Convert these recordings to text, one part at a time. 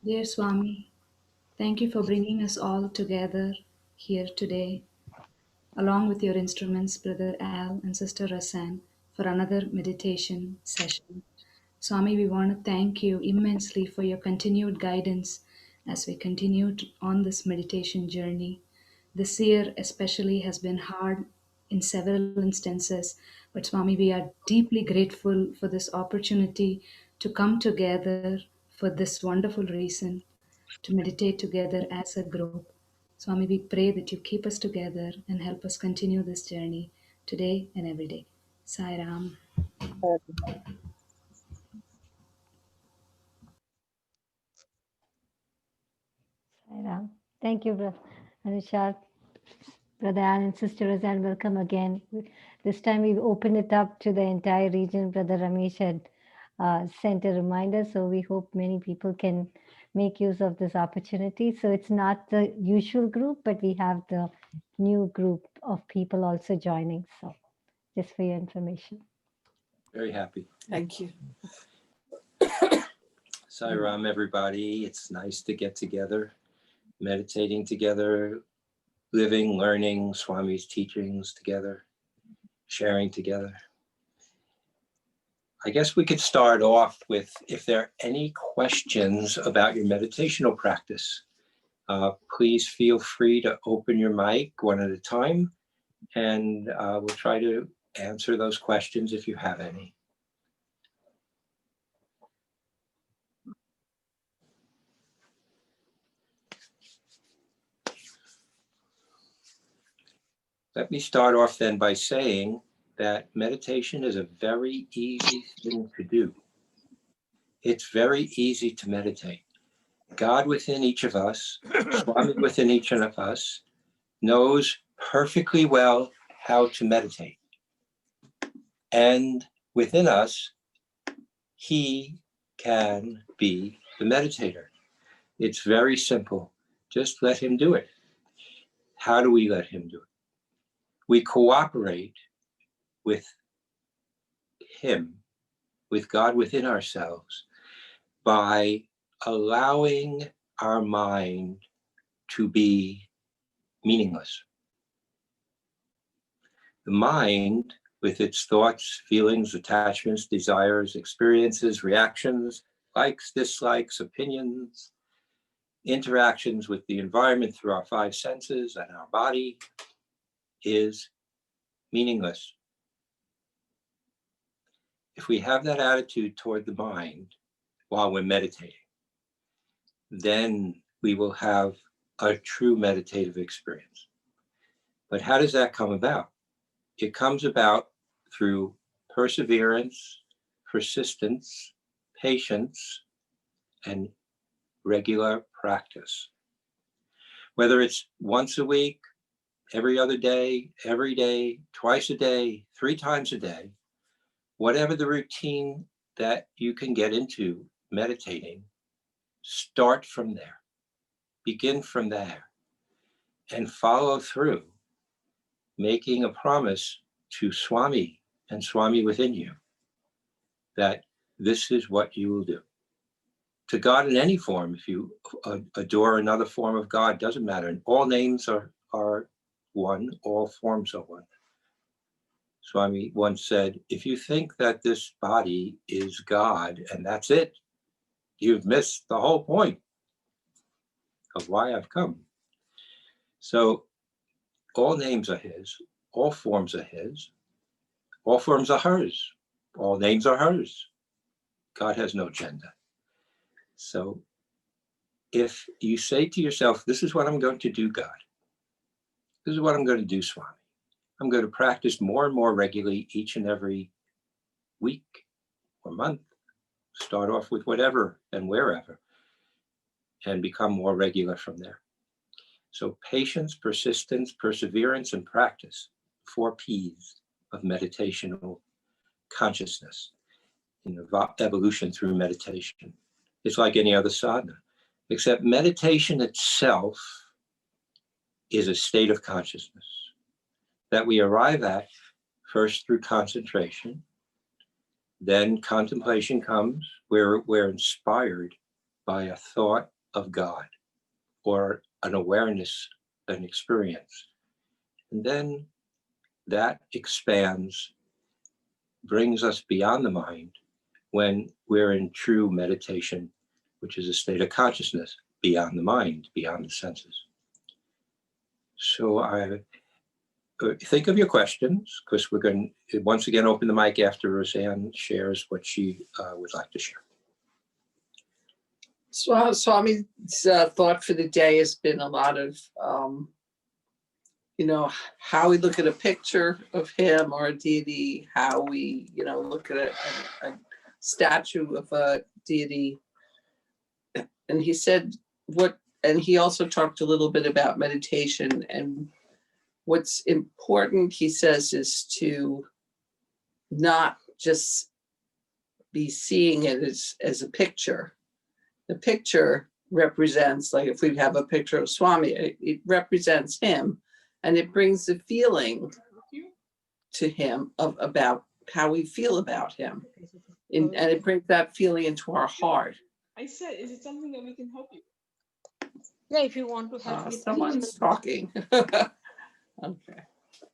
Dear Swami, thank you for bringing us all together here today, along with your instruments, Brother Al and Sister Rasan, for another meditation session. Swami, we want to thank you immensely for your continued guidance as we continue on this meditation journey. This year, especially, has been hard in several instances, but Swami, we are deeply grateful for this opportunity to come together for this wonderful reason to meditate together as a group. Swami, we pray that you keep us together and help us continue this journey today and every day. Sai Ram. Sai Ram. Thank you, Anushar, Brother Al and Sister Razan. Welcome again. This time we've opened it up to the entire region. Brother Ramesh had sent a reminder, so we hope many people can make use of this opportunity. So it's not the usual group, but we have the new group of people also joining. So just for your information. Very happy. Thank you. Sai Ram, everybody. It's nice to get together, meditating together, living, learning Swami's teachings together, sharing together. I guess we could start off with if there are any questions about your meditational practice. Please feel free to open your mic one at a time, and we'll try to answer those questions if you have any. Let me start off then by saying that meditation is a very easy thing to do. It's very easy to meditate. God within each of us, Swami within each of us, knows perfectly well how to meditate. And within us, he can be the meditator. It's very simple. Just let him do it. How do we let him do it? We cooperate with him, with God within ourselves, by allowing our mind to be meaningless. The mind, with its thoughts, feelings, attachments, desires, experiences, reactions, likes, dislikes, opinions, interactions with the environment through our five senses and our body, is meaningless. If we have that attitude toward the mind while we're meditating, then we will have a true meditative experience. But how does that come about? It comes about through perseverance, persistence, patience, and regular practice. Whether it's once a week, every other day, every day, twice a day, 3 times a day, whatever the routine that you can get into meditating, start from there. Begin from there and follow through, making a promise to Swami and Swami within you that this is what you will do. To God in any form, if you adore another form of God, doesn't matter. And all names are one, all forms are one. Swami once said, if you think that this body is God and that's it, you've missed the whole point of why I've come. So all names are his, all forms are his, all forms are hers, all names are hers. God has no gender. So if you say to yourself, this is what I'm going to do, God. This is what I'm going to do, Swami. I'm going to practice more and more regularly each and every week or month Start off with whatever and wherever, and become more regular from there. So patience, persistence, perseverance, and practice, 4 P's of meditational consciousness in evolution through meditation. It's like any other sadhana, except meditation itself is a state of consciousness that we arrive at first through concentration, then contemplation comes where we're inspired by a thought of God or an awareness, an experience. And then that expands, brings us beyond the mind when we're in true meditation, which is a state of consciousness beyond the mind, beyond the senses. So I think of your questions, because we're going to once again open the mic after Roseanne shares what she would like to share. So Swami's thought for the day has been a lot of, how we look at a picture of him or a deity, how we, look at a statue of a deity. And he said and he also talked a little bit about meditation, and what's important, he says, is to not just be seeing it as a picture. The picture represents, like if we have a picture of Swami, it represents him, and it brings the feeling to him about how we feel about him. And it brings that feeling into our heart. I said, is it something that we can help you? Yeah, if you want to help me. Someone's talking. Okay.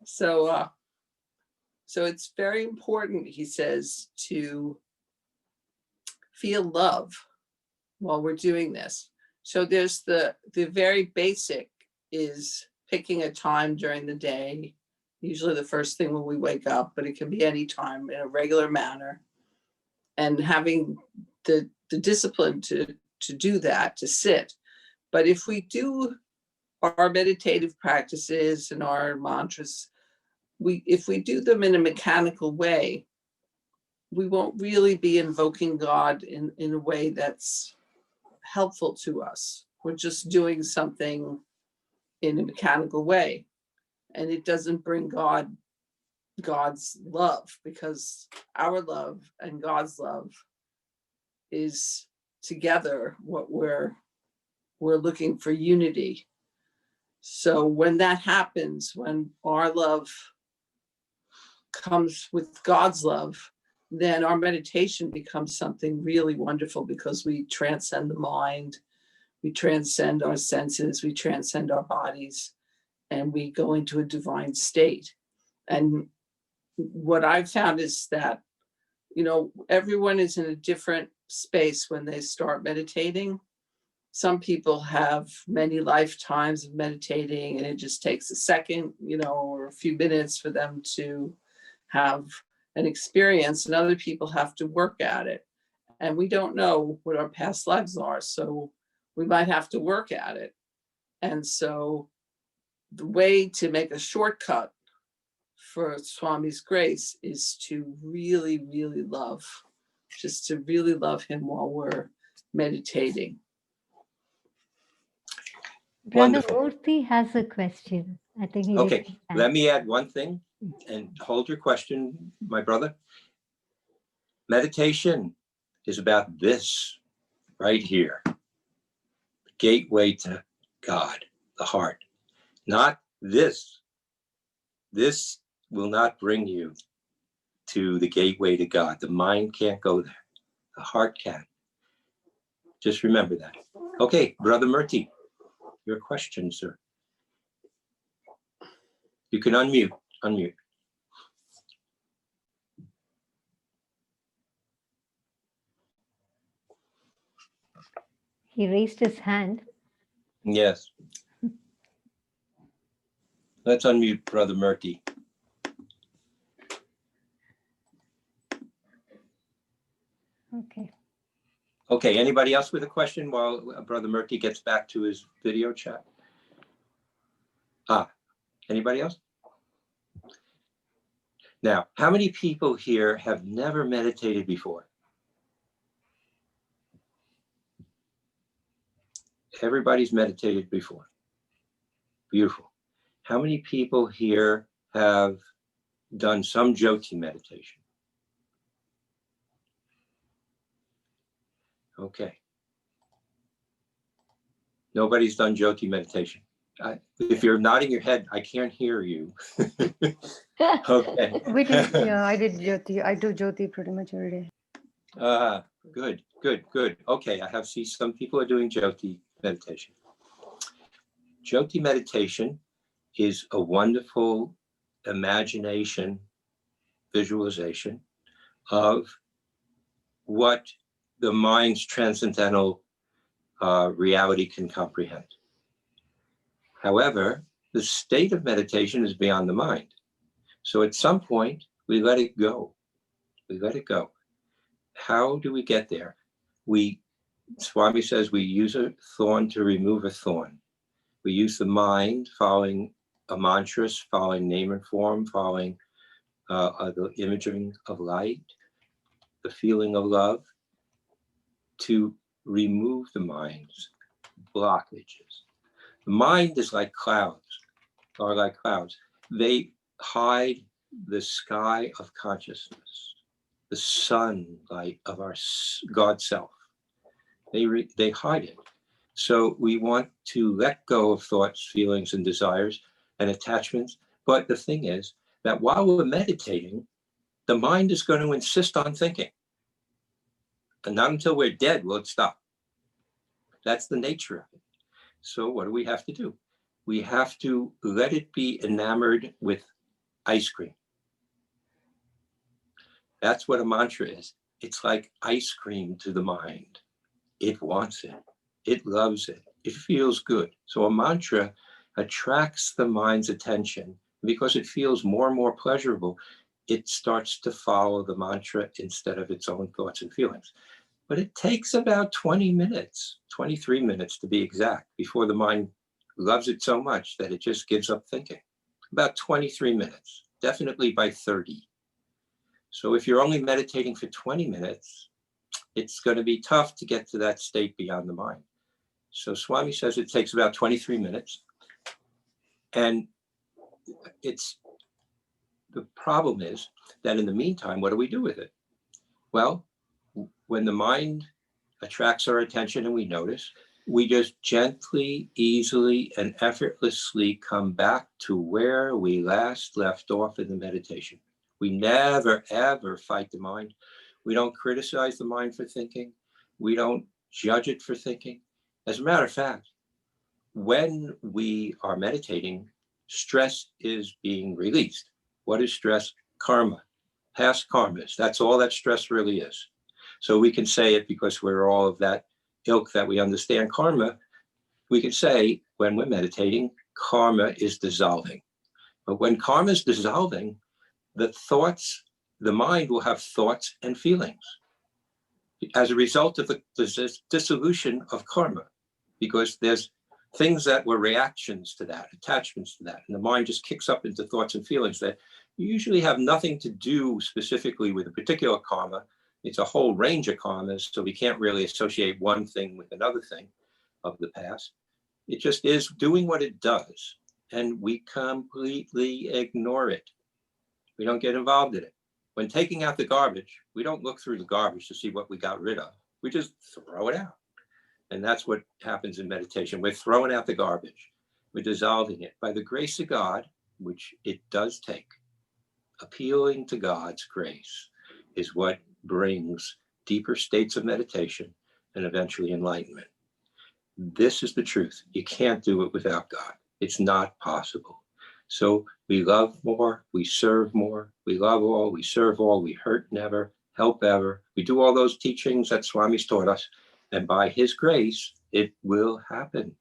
So it's very important, he says, to feel love while we're doing this. So there's the very basic is picking a time during the day, usually the first thing when we wake up, but it can be any time in a regular manner, and having the discipline to do that, to sit. But if we do our meditative practices and our mantras, if we do them in a mechanical way, we won't really be invoking God in a way that's helpful to us. We're just doing something in a mechanical way, and it doesn't bring God's love, because our love and God's love is together what we're looking for, unity. So when that happens, when our love comes with God's love, then our meditation becomes something really wonderful, because we transcend the mind, we transcend our senses, we transcend our bodies, and we go into a divine state. And what I've found is that, everyone is in a different space when they start meditating. Some people have many lifetimes of meditating, and it just takes a second, or a few minutes for them to have an experience, and other people have to work at it. And we don't know what our past lives are, so we might have to work at it. And so the way to make a shortcut for Swami's grace is to really, really love, just to really love him while we're meditating. Brother Wonderful. Murthy has a question. I think he Okay, raised his hand. let me add one thing and hold your question, my brother. Meditation is about this right here, the gateway to God, the heart, not this. This will not bring you to the gateway to God. The mind can't go there. The heart can. Just remember that. Okay, Brother Murthy, your question, sir. You can unmute. He raised his hand. Yes. Let's unmute Brother Murthy. Okay. Okay, anybody else with a question while Brother Murthy gets back to his video chat? Anybody else? Now, how many people here have never meditated before? Everybody's meditated before. Beautiful. How many people here have done some Jyoti meditation? Okay. Nobody's done Jyoti meditation. If you're nodding your head, I can't hear you. Okay. We did, yeah, I did Jyoti. I do Jyoti pretty much every day. Good, good, good. Okay, I see some people are doing Jyoti meditation. Jyoti meditation is a wonderful imagination, visualization of what the mind's transcendental reality can comprehend. However, the state of meditation is beyond the mind. So at some point, we let it go. We let it go. How do we get there? Swami says we use a thorn to remove a thorn. We use the mind, following a mantra, following name and form, following the imaging of light, the feeling of love, to remove the mind's blockages. The mind is like clouds, or like clouds. They hide the sky of consciousness, the sunlight of our God self. They hide it. So we want to let go of thoughts, feelings, and desires and attachments. But the thing is that while we're meditating, the mind is going to insist on thinking. And not until we're dead will it stop. That's the nature of it. So what do we have to do? We have to let it be enamored with ice cream. That's what a mantra is. It's like ice cream to the mind. It wants it. It loves it. It feels good. So a mantra attracts the mind's attention. Because it feels more and more pleasurable, it starts to follow the mantra instead of its own thoughts and feelings. But it takes about 20 minutes, 23 minutes to be exact, before the mind loves it so much that it just gives up thinking. About 23 minutes, definitely by 30. So if you're only meditating for 20 minutes, it's going to be tough to get to that state beyond the mind. So Swami says it takes about 23 minutes. And the problem is that in the meantime, what do we do with it? Well, when the mind attracts our attention and we notice, we just gently, easily, and effortlessly come back to where we last left off in the meditation. We never, ever fight the mind. We don't criticize the mind for thinking. We don't judge it for thinking. As a matter of fact, when we are meditating, stress is being released. What is stress? Karma, past karmas. That's all that stress really is. So we can say it because we're all of that ilk that we understand karma. We can say when we're meditating, karma is dissolving. But when karma is dissolving, the mind will have thoughts and feelings as a result of the dissolution of karma, because there's things that were reactions to that, attachments to that. And the mind just kicks up into thoughts and feelings that usually have nothing to do specifically with a particular karma. It's a whole range of karmas, so we can't really associate one thing with another thing of the past. It just is doing what it does, and we completely ignore it. We don't get involved in it. When taking out the garbage, we don't look through the garbage to see what we got rid of. We just throw it out. And that's what happens in meditation. We're throwing out the garbage. We're dissolving it. By the grace of God, which it does take, appealing to God's grace is what brings deeper states of meditation and eventually enlightenment. This is the truth. You can't do it without God. It's not possible. So we love more, we serve more, we love all, we serve all, we hurt never, help ever. We do all those teachings that Swami's taught us, and by his grace, it will happen.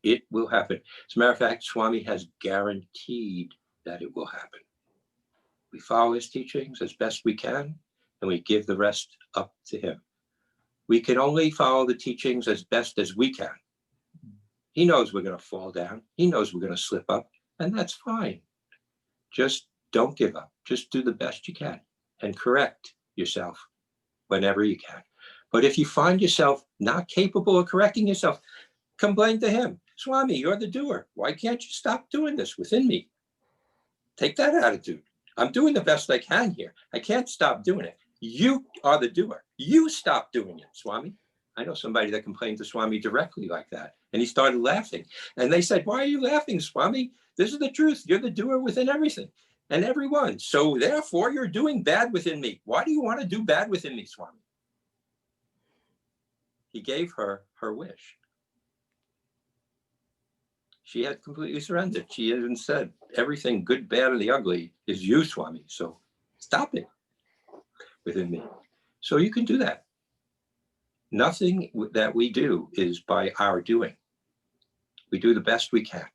It will happen. As a matter of fact, Swami has guaranteed that it will happen. We follow his teachings as best we can, and we give the rest up to him. We can only follow the teachings as best as we can. He knows we're going to fall down. He knows we're going to slip up, and that's fine. Just don't give up. Just do the best you can and correct yourself whenever you can. But if you find yourself not capable of correcting yourself, complain to him. Swami, you're the doer. Why can't you stop doing this within me? Take that attitude. I'm doing the best I can here. I can't stop doing it. You are the doer. You stop doing it, Swami. I know somebody that complained to Swami directly like that. And he started laughing. And they said, why are you laughing, Swami? This is the truth. You're the doer within everything and everyone. So therefore, you're doing bad within me. Why do you want to do bad within me, Swami? He gave her her wish. She had completely surrendered. She even said, everything good, bad, and the ugly is you, Swami. So stop it within me. So you can do that. Nothing that we do is by our doing. We do the best we can.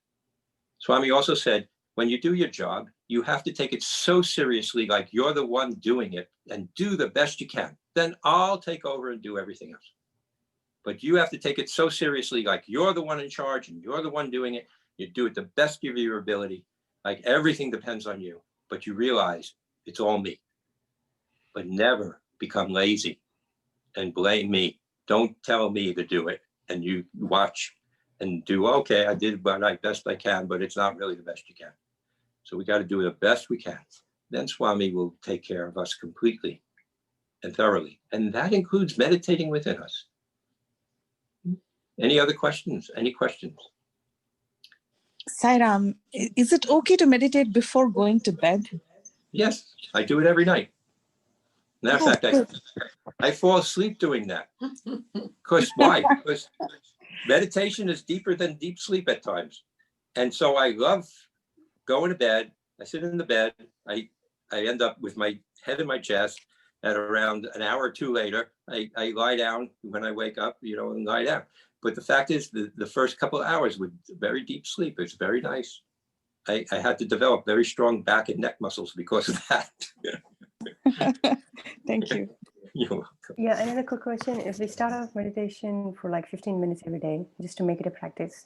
Swami also said, when you do your job, you have to take it so seriously, like you're the one doing it, and do the best you can. Then I'll take over and do everything else. But you have to take it so seriously, like you're the one in charge and you're the one doing it. You do it the best of your ability, like everything depends on you. But you realize it's all me. But never become lazy and blame me. Don't tell me to do it and you watch and do, okay, I did my best I can, but it's not really the best you can. So we got to do the best we can. Then Swami will take care of us completely and thoroughly. And that includes meditating within us. Any other questions? Any questions? Sai Ram, is it okay to meditate before going to bed? Yes, I do it every night. Matter of fact, I fall asleep doing that. Because why? Because meditation is deeper than deep sleep at times. And so I love going to bed. I sit in the bed. I end up with my head in my chest. At around an hour or two later, I lie down when I wake up, and lie down. But the fact is, the first couple of hours with very deep sleep, it's very nice. I had to develop very strong back and neck muscles because of that. Thank you. You're welcome. Yeah, another quick question. If we start off meditation for like 15 minutes every day, just to make it a practice,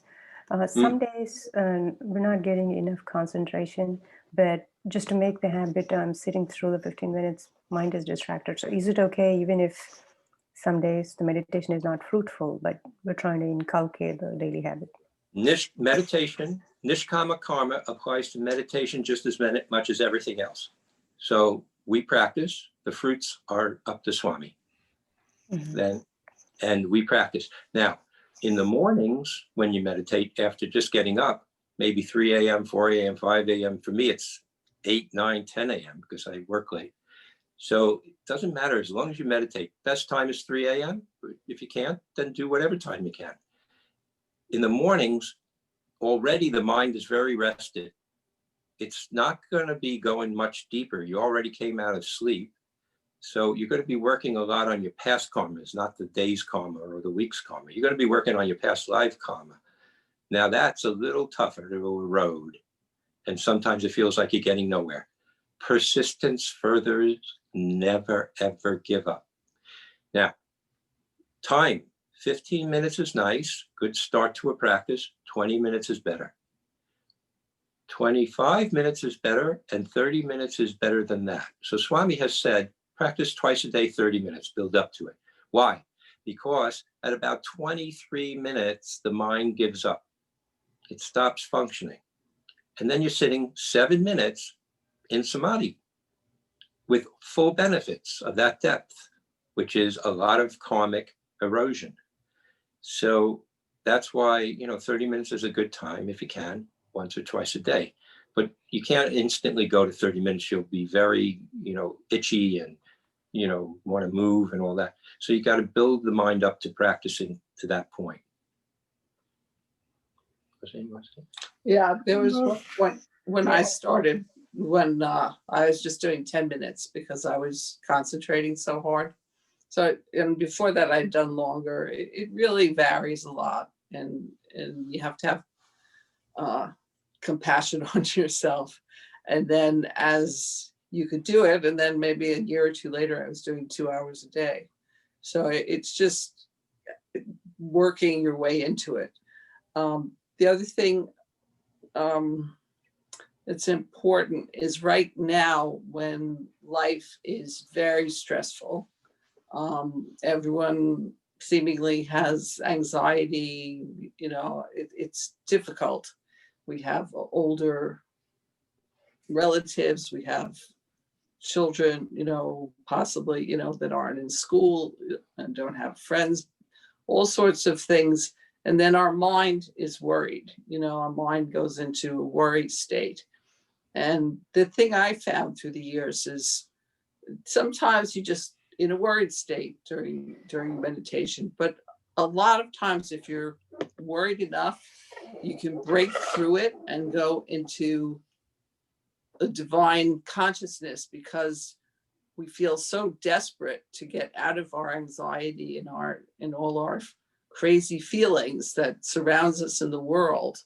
some days we're not getting enough concentration, but just to make the habit, I'm sitting through the 15 minutes, mind is distracted. So is it okay, even if some days the meditation is not fruitful, but we're trying to inculcate the daily habit? Meditation, nishkama karma applies to meditation just as much as everything else. So we practice, the fruits are up to Swami. Then, and we practice. Now, in the mornings, when you meditate after just getting up, maybe 3 a.m., 4 a.m., 5 a.m. For me, it's 8, 9, 10 a.m. because I work late. So it doesn't matter as long as you meditate. Best time is 3 a.m. If you can't, then do whatever time you can. In the mornings, already the mind is very rested. It's not going to be going much deeper. You already came out of sleep. So you're going to be working a lot on your past karmas, not the day's karma or the week's karma. You're going to be working on your past life karma. Now that's a little tougher to erode. And sometimes it feels like you're getting nowhere. Persistence furthers, never, ever give up. Now, time, 15 minutes is nice. Good start to a practice. 20 minutes is better. 25 minutes is better, and 30 minutes is better than that. So Swami has said, practice twice a day, 30 minutes, build up to it. Why? Because at about 23 minutes, the mind gives up. It stops functioning. And then you're sitting 7 minutes in samadhi with full benefits of that depth, which is a lot of karmic erosion. So that's why, 30 minutes is a good time if you can, once or twice a day. But you can't instantly go to 30 minutes. You'll be very, itchy and, want to move and all that. So you got to build the mind up to practicing to that point. Yeah, there was one point when I started, when I was just doing 10 minutes because I was concentrating so hard. So, and before that I'd done longer. It really varies a lot, and you have to have compassion on yourself. And then as you could do it, and then maybe a year or two later, I was doing 2 hours a day. So it's just working your way into it. The other thing that's important is right now when life is very stressful, everyone seemingly has anxiety, it's difficult. We have older relatives, we have children, possibly, that aren't in school and don't have friends, all sorts of things. And then our mind is worried, our mind goes into a worried state. And the thing I found through the years is sometimes you just in a worried state during meditation, but a lot of times if you're worried enough, you can break through it and go into a divine consciousness, because we feel so desperate to get out of our anxiety and all our crazy feelings that surrounds us in the world.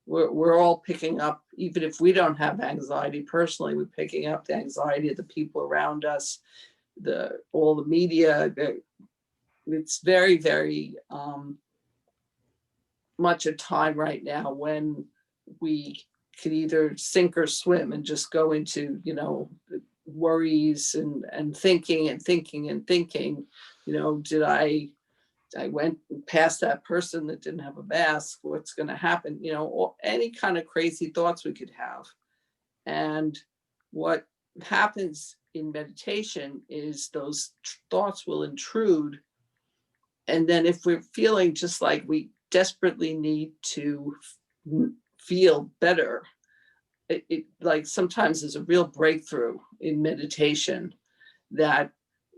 We're all picking up, even if we don't have anxiety personally, we're picking up the anxiety of the people around us, all the media. It's very, very much a time right now when we can either sink or swim and just go into, worries and thinking. Did I went past that person that didn't have a mask, what's going to happen, or any kind of crazy thoughts we could have. And what happens in meditation is those thoughts will intrude. And then if we're feeling just like we desperately need to feel better, it like sometimes there's a real breakthrough in meditation, that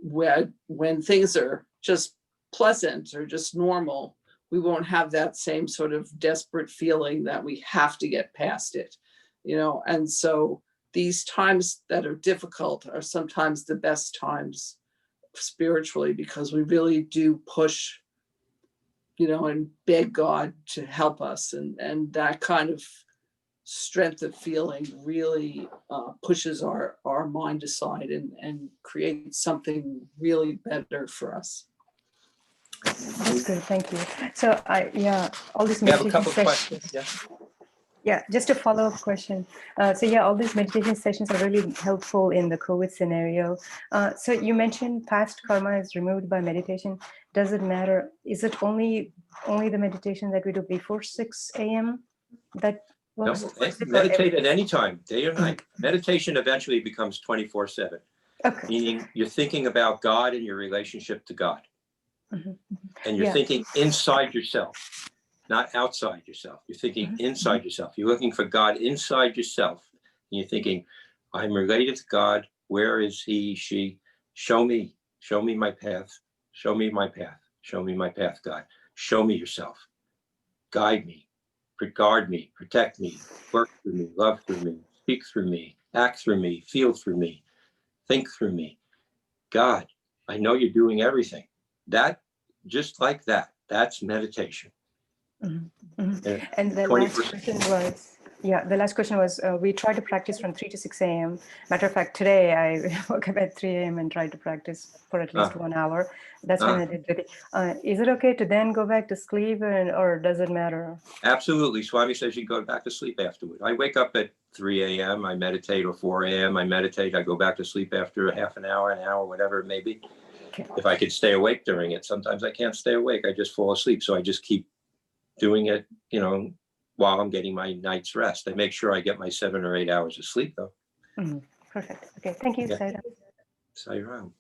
when things are just pleasant or just normal, we won't have that same sort of desperate feeling that we have to get past it, and so these times that are difficult are sometimes the best times spiritually, because we really do push, and beg God to help us, and that kind of strength of feeling really pushes our mind aside and creates something really better for us. That's good. Thank you. So all these We have a meditation couple of sessions. questions. Yeah, just a follow-up question. All these meditation sessions are really helpful in the COVID scenario. So you mentioned past karma is removed by meditation. Does it matter? Is it only the meditation that we do before 6 a.m. that No, works? meditate at any time, day or night. Meditation eventually becomes 24/7, Okay. meaning you're thinking about God and your relationship to God. Mhm. And you're Yeah. thinking inside yourself, not outside yourself. You're thinking inside yourself. You're looking for God inside yourself. And you're thinking, I'm related to God. Where is he, she? Show me my path. Show me my path. Show me my path, God. Show me yourself. Guide me, guard me, protect me, work through me, love through me, speak through me, act through me, feel through me, think through me. God, I know you're doing everything. That, just like that, that's meditation. And the last question was, we try to practice from 3 to 6 a.m. Matter of fact, today I woke up at 3 a.m. and tried to practice for at least 1 hour. That's when I did it. Is it okay to then go back to sleep, or does it matter? Absolutely. Swami says you go back to sleep afterward. I wake up at 3 a.m. I meditate, or 4 a.m. I meditate. I go back to sleep after half an hour, whatever it may be. Okay. If I could stay awake during it. Sometimes I can't stay awake. I just fall asleep. So I just keep doing it, while I'm getting my night's rest. I make sure I get my 7 or 8 hours of sleep, though. Perfect. Okay. Thank you, Yeah. Saira. Sairam.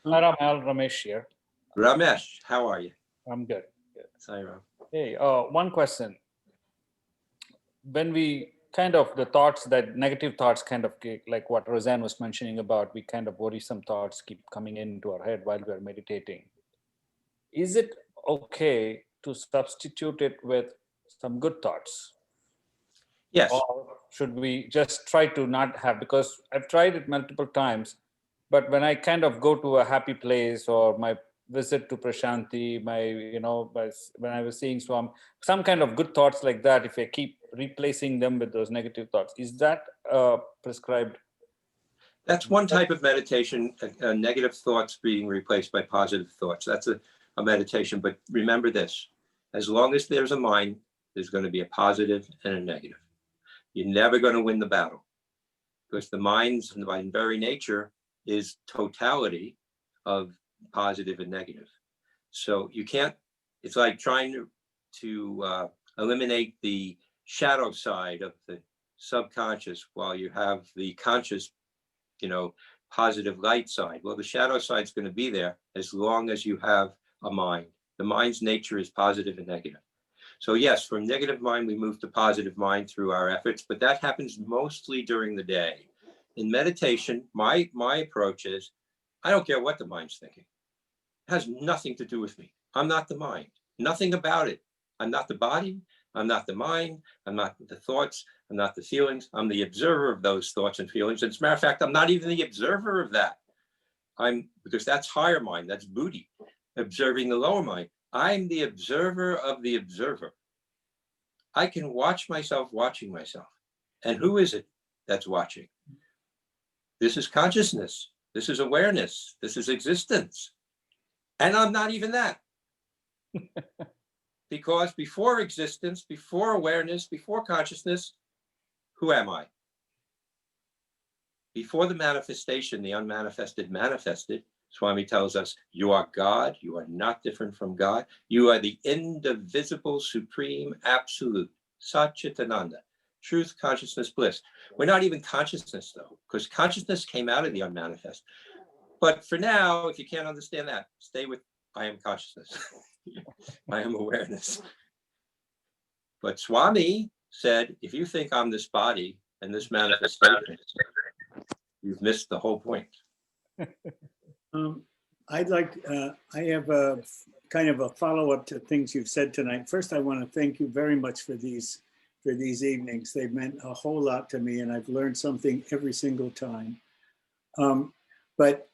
Sairam, Al Ramesh here. Ramesh, how are you? I'm good. Sairam. Hey, one question. When we the thoughts, that negative thoughts like what Roseanne was mentioning about, we worrisome thoughts keep coming into our head while we're meditating. Is it okay to substitute it with some good thoughts? Yes. Or should we just try to not have, because I've tried it multiple times, but when I go to a happy place, or my visit to Prashanti, when I was seeing Swami, some kind of good thoughts like that, if I keep replacing them with those negative thoughts, is that prescribed? That's one type of meditation, negative thoughts being replaced by positive thoughts. That's a meditation. But remember this, as long as there's a mind, there's going to be a positive and a negative. You're never going to win the battle, because the mind's, by very nature, is totality of positive and negative. So you can't, it's like trying to eliminate the shadow side of the subconscious while you have the conscious, positive light side. Well, the shadow side is going to be there as long as you have a mind. The mind's nature is positive and negative. So yes, from negative mind, we move to positive mind through our efforts, but that happens mostly during the day. In meditation, my approach is, I don't care what the mind's thinking. It has nothing to do with me. I'm not the mind, nothing about it. I'm not the body. I'm not the mind. I'm not the thoughts. I'm not the feelings. I'm the observer of those thoughts and feelings. And as a matter of fact, I'm not even the observer of that. Because that's higher mind, that's Buddhi, observing the lower mind. I'm the observer of the observer. I can watch myself watching myself. And who is it that's watching? This is consciousness. This is awareness. This is existence. And I'm not even that. Because before existence, before awareness, before consciousness, who am I? Before the manifestation, the unmanifested manifested, Swami tells us, you are God, you are not different from God. You are the indivisible, supreme, absolute, Satchitananda, truth, consciousness, bliss. We're not even consciousness though, because consciousness came out of the unmanifest. But for now, if you can't understand that, stay with I am consciousness. I am awareness. But Swami said, if you think I'm this body and this manifestation, you've missed the whole point. I have a kind of a follow-up to things you've said tonight. First, I want to thank you very much for these evenings. They've meant a whole lot to me, and I've learned something every single time. But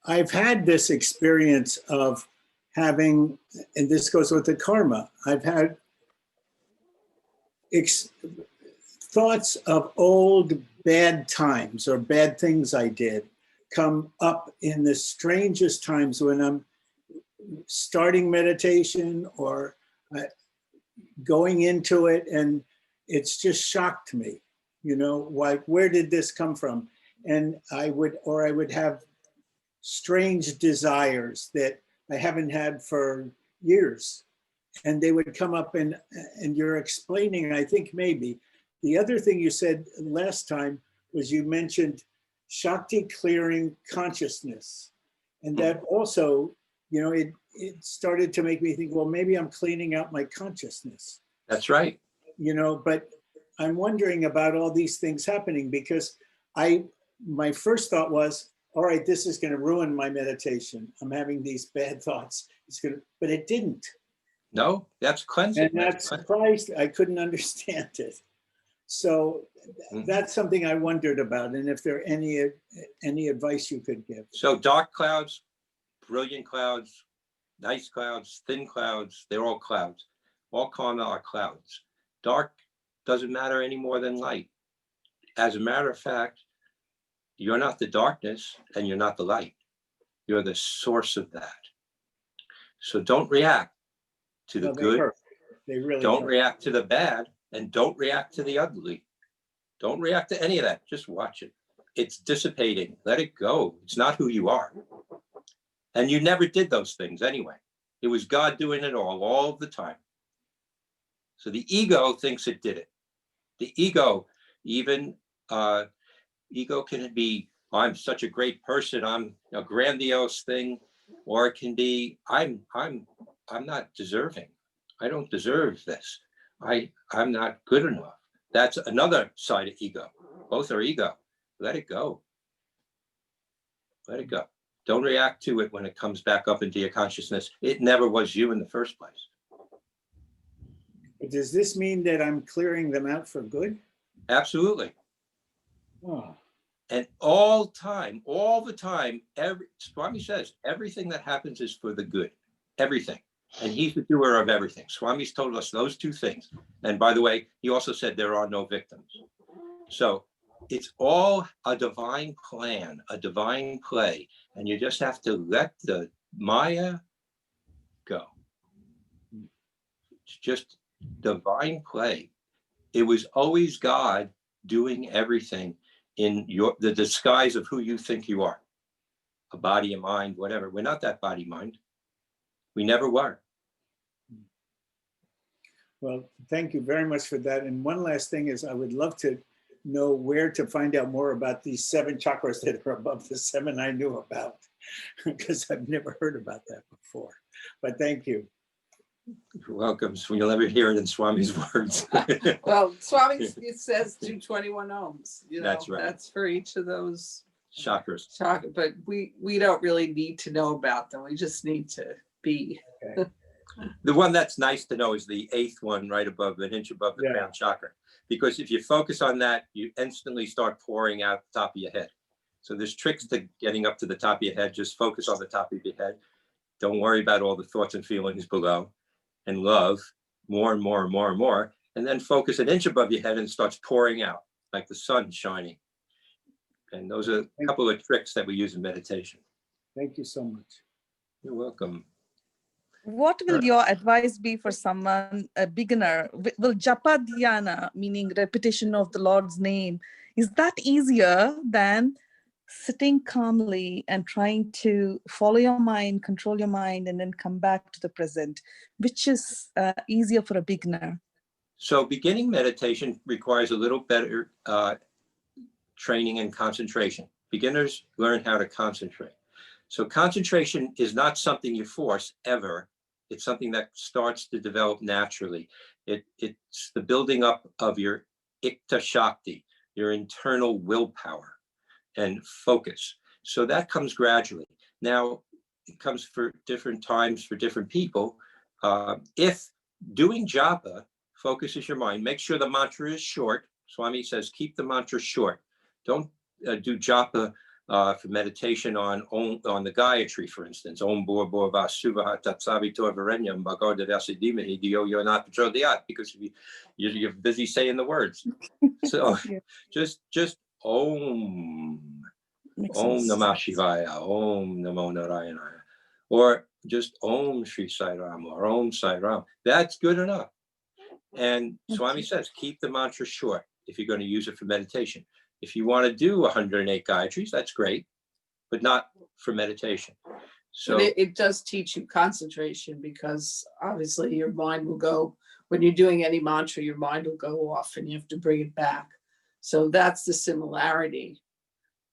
I've had this experience of having, and this goes with the karma, I've had thoughts of old bad times or bad things I did come up in the strangest times when I'm starting meditation or going into it, and it's just shocked me, like, where did this come from? And I would have strange desires that I haven't had for years, and they would come up, and you're explaining, I think maybe the other thing you said last time was you mentioned Shakti clearing consciousness, and that also, it started to make me think, well, maybe I'm cleaning out my consciousness. That's right. But I'm wondering about all these things happening, because my first thought was, all right, this is going to ruin my meditation. I'm having these bad thoughts. But it didn't. No, that's cleansing. And that surprised, I couldn't understand it. So that's something I wondered about, and if there are any advice you could give. So dark clouds, brilliant clouds, nice clouds, thin clouds, they're all clouds. All karma are clouds. Dark doesn't matter any more than light. As a matter of fact, you're not the darkness and you're not the light. You're the source of that. So don't react to the good. They really don't react to the bad, and don't react to the ugly. Don't react to any of that. Just watch it. It's dissipating. Let it go. It's not who you are. And you never did those things anyway. It was God doing it all the time. So the ego thinks it did it. The ego, even ego can be, I'm such a great person, I'm a grandiose thing, or it can be, I'm not deserving. I don't deserve this. I'm not good enough. That's another side of ego. Both are ego. Let it go. Let it go. Don't react to it when it comes back up into your consciousness. It never was you in the first place. Does this mean that I'm clearing them out for good? Absolutely. Oh. And all the time, Swami says, everything that happens is for the good. Everything. And he's the doer of everything. Swami's told us those two things. And by the way, he also said there are no victims. So it's all a divine plan, a divine play. And you just have to let the Maya go. It's just divine play. It was always God doing everything in the disguise of who you think you are. A body, a mind, whatever. We're not that body mind. We never were. Well, thank you very much for that. And one last thing is I would love to know where to find out more about these 7 chakras that are above the 7 I knew about, because I've never heard about that before. But thank you. You're welcome. So you'll never hear it in Swami's words. Well, Swami, it says do 21 ohms. You know, That's right. That's for each of those Chakras. chakras. But we don't really need to know about them. We just need to be. Okay. The one that's nice to know is the 8th one right above, an inch above the Yeah. crown chakra. Because if you focus on that, you instantly start pouring out the top of your head. So there's tricks to getting up to the top of your head. Just focus on the top of your head. Don't worry about all the thoughts and feelings below. And love more and more and more and more. And then focus an inch above your head and it starts pouring out like the sun shining. And those are a couple of tricks that we use in meditation. Thank you so much. You're welcome. What will your advice be for someone, a beginner? Will japa dhyana, meaning repetition of the Lord's name, is that easier than sitting calmly and trying to follow your mind, control your mind, and then come back to the present? Which is easier for a beginner? So beginning meditation requires a little better training and concentration. Beginners learn how to concentrate. So concentration is not something you force ever. It's something that starts to develop naturally. It's the building up of your Ikta Shakti, your internal willpower and focus. So that comes gradually. Now, it comes for different times for different people. If doing japa focuses your mind, make sure the mantra is short. Swami says, keep the mantra short. Don't do japa for meditation on the Gayatri, for instance. Om Bhur Bhurvah Suvah Tatsavito Varenyam Bhagavad Vyasidimahi Dio Yonat Prachodayat, because you're busy saying the words. So just Om. Om Namah Shivaya, Om Namo Narayana, or just Om Shri Sai Ram or Om Sai Ram. That's good enough. And Swami says, keep the mantra short if you're going to use it for meditation. If you want to do 108 Gayatris, that's great, but not for meditation. So But it does teach you concentration, because obviously your mind will go, when you're doing any mantra, your mind will go off and you have to bring it back. So that's the similarity,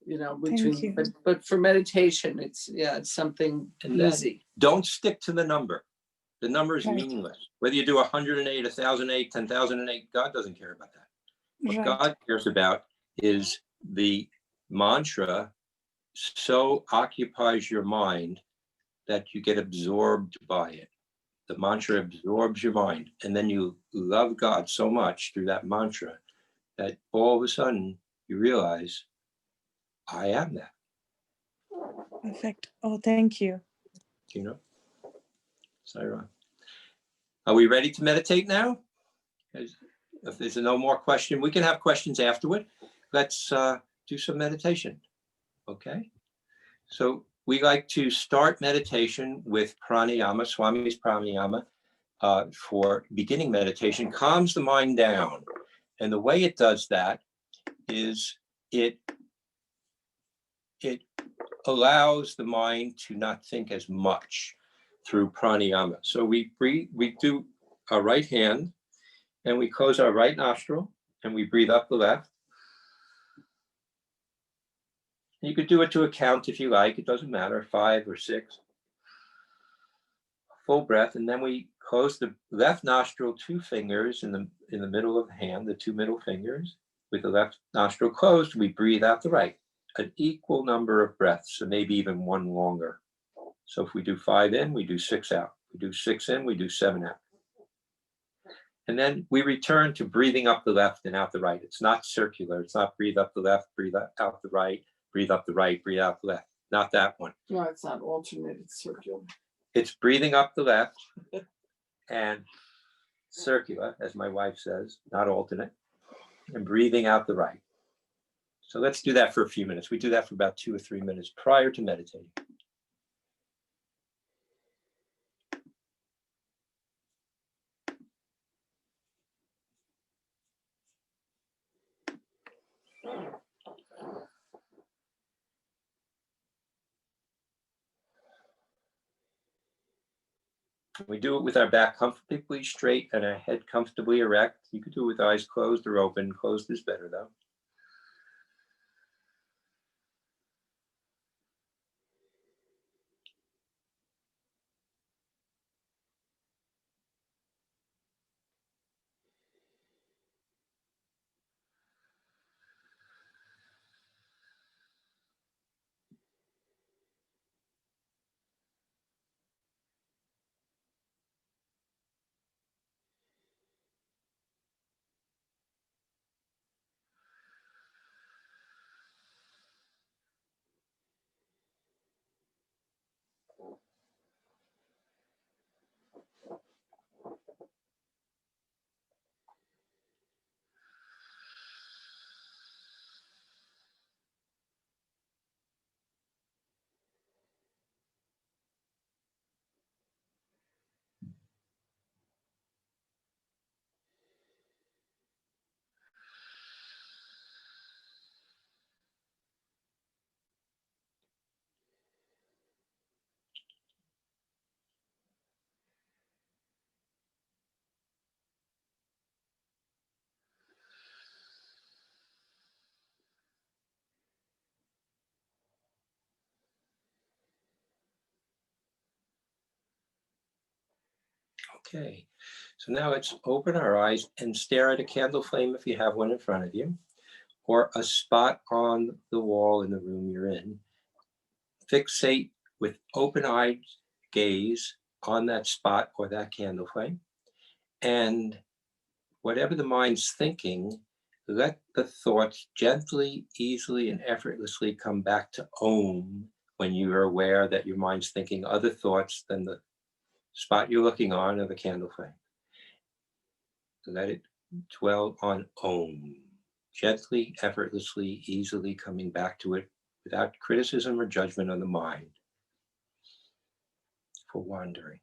you know, between, but for meditation, it's something easy. don't stick to the number. The number is meaningless. Whether you do 108, 1,008, 10,008, God doesn't care about that. What God cares about is the mantra so occupies your mind that you get absorbed by it. The mantra absorbs your mind, and then you love God so much through that mantra that all of a sudden you realize, I am that. Perfect. Oh, thank you. You know, Saira. Are we ready to meditate now? If there's no more question, we can have questions afterward. Let's do some meditation. Okay. So we like to start meditation with pranayama, Swami's pranayama, for beginning meditation, calms the mind down. And the way it does that is it allows the mind to not think as much through pranayama. So we breathe, we do our right hand and we close our right nostril and we breathe up the left. You could do it to a count if you like, it doesn't matter, 5 or 6. Full breath, and then we close the left nostril, 2 fingers in the middle of the hand, the 2 middle fingers. With the left nostril closed, we breathe out the right. An equal number of breaths, so maybe even 1 longer. So if we do 5 in, we do 6 out. We do 6 in, we do 7 out. And then we return to breathing up the left and out the right. It's not circular. It's not breathe up the left, breathe out the right, breathe up the right, breathe out the left. Not that one. No, it's not alternate, it's circular. It's breathing up the left and circular, as my wife says, not alternate, and breathing out the right. So let's do that for a few minutes. We do that for about 2 or 3 minutes prior to meditating. We do it with our back comfortably straight and our head comfortably erect. You could do it with eyes closed or open. Closed is better though. Okay, so now let's open our eyes and stare at a candle flame if you have one in front of you, or a spot on the wall in the room you're in. Fixate with open-eyed gaze on that spot or that candle flame. And whatever the mind's thinking, let the thoughts gently, easily, and effortlessly come back to Om when you are aware that your mind's thinking other thoughts than the spot you're looking on or the candle flame. Let it dwell on Om, gently, effortlessly, easily coming back to it without criticism or judgment on the mind for wandering.